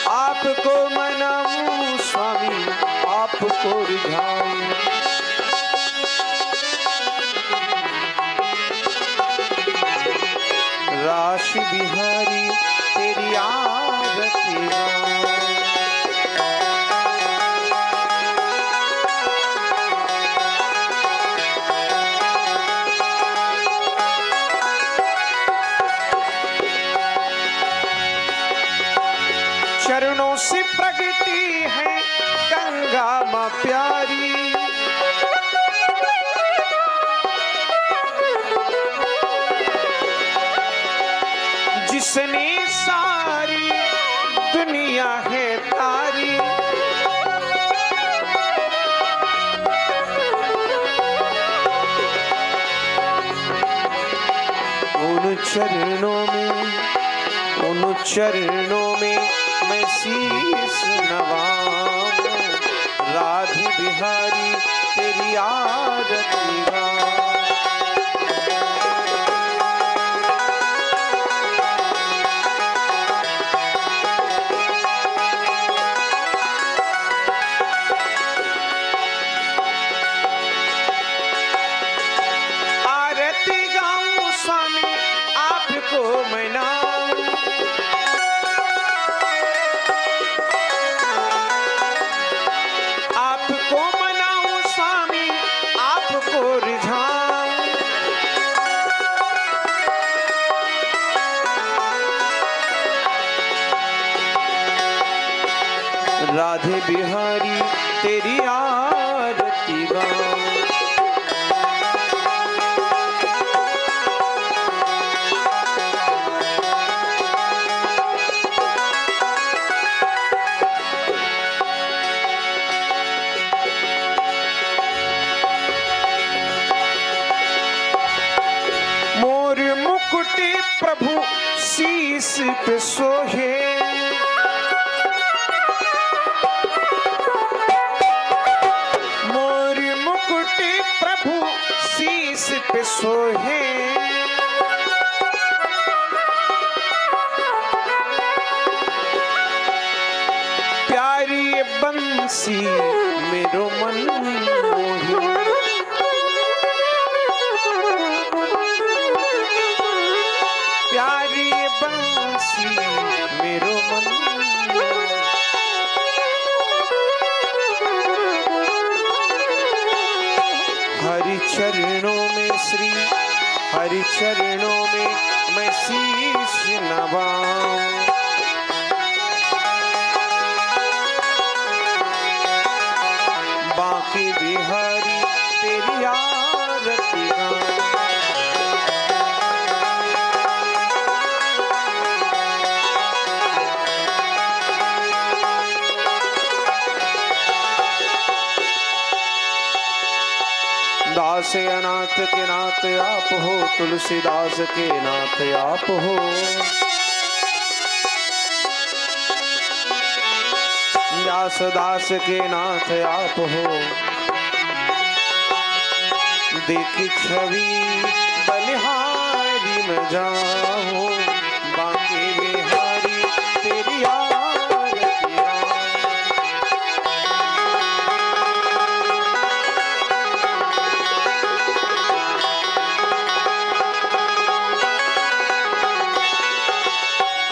आपको मनाऊं स्वामी आपको रिझाऊं। राश बिहारी तेरी आरती गाऊं। चरणों से प्रगटी है गंगा मां प्यारी। जिसने सारी दुनिया है तारी। उन चरणों में मैं शीश नवाऊं। राधे बिहारी तेरी आरती गाऊं। आरती गाऊं स्वामी आपको मनाऊं। आपको मनाऊं स्वामी आपको रिझाऊं। राधे बिहारी तेरी आरती गाऊं। मोर मुकुट प्रभु शीस पे सोहे। मोर मुकुट प्रभु शीस पे सोहे। प्यारी बंसी मेरो मन मोहे। प्यारी बंसी मेरो मन। हरि चरणों में श्री हरि चरणों में मैं शीश नवाऊं। बांके बिहारी तेरी आरती गाऊं। दास अनाथ के नाथ आप हो। तुलसीदास के नाथ आप हो। दास दास के नाथ आप हो, देखी छवि बलिहारी में जाऊं, बांके बिहारी तेरी आरती गाऊं।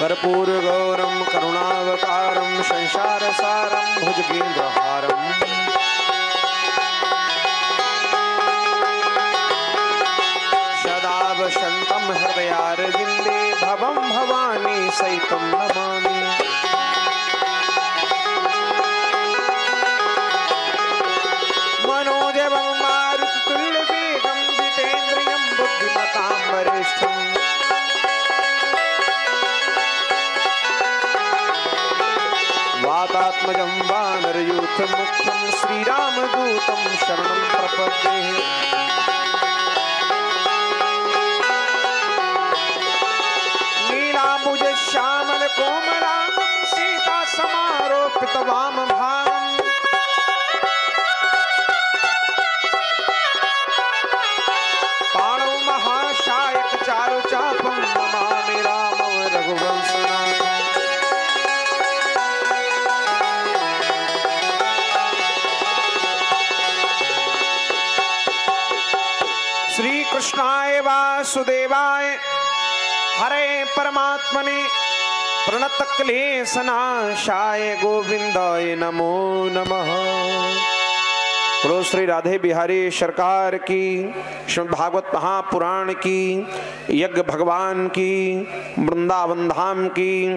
कर्पूर गौरम करुणावतारम संसार सारम भुजगेन्द्रहारम, सदा वसंतम हृदयारविंदे भवम भवानी सहितं नमामि। मनोजवं मारुततुल्यवेगं जितेन्द्रियं बुद्धिमतां वरिष्ठम्, वातात्मजं वानरयूथमुख्यं श्रीरामदूतं शरणं प्रपद्ये। नीलाम्बुज श्यामल कोमलांगं सीता समारोपित वामभागम्, पाणौ महाशायक चारुचापं नमामि रामं रघुवंशनाथम्। श्री कृष्णाय वासुदेवाय हरे परमात्मने प्रणतक्लेशनाशाय गोविंदाय नमो नमः। बोलो श्री राधे बिहारी सरकार की, श्रीमद् भागवत महापुराण की, यज्ञ भगवान की, वृंदावन धाम की,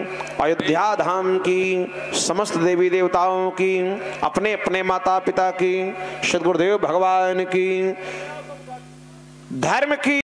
अयोध्या धाम की, समस्त देवी देवताओं की, अपने अपने माता पिता की, सद्गुरुदेव भगवान की, धर्म की।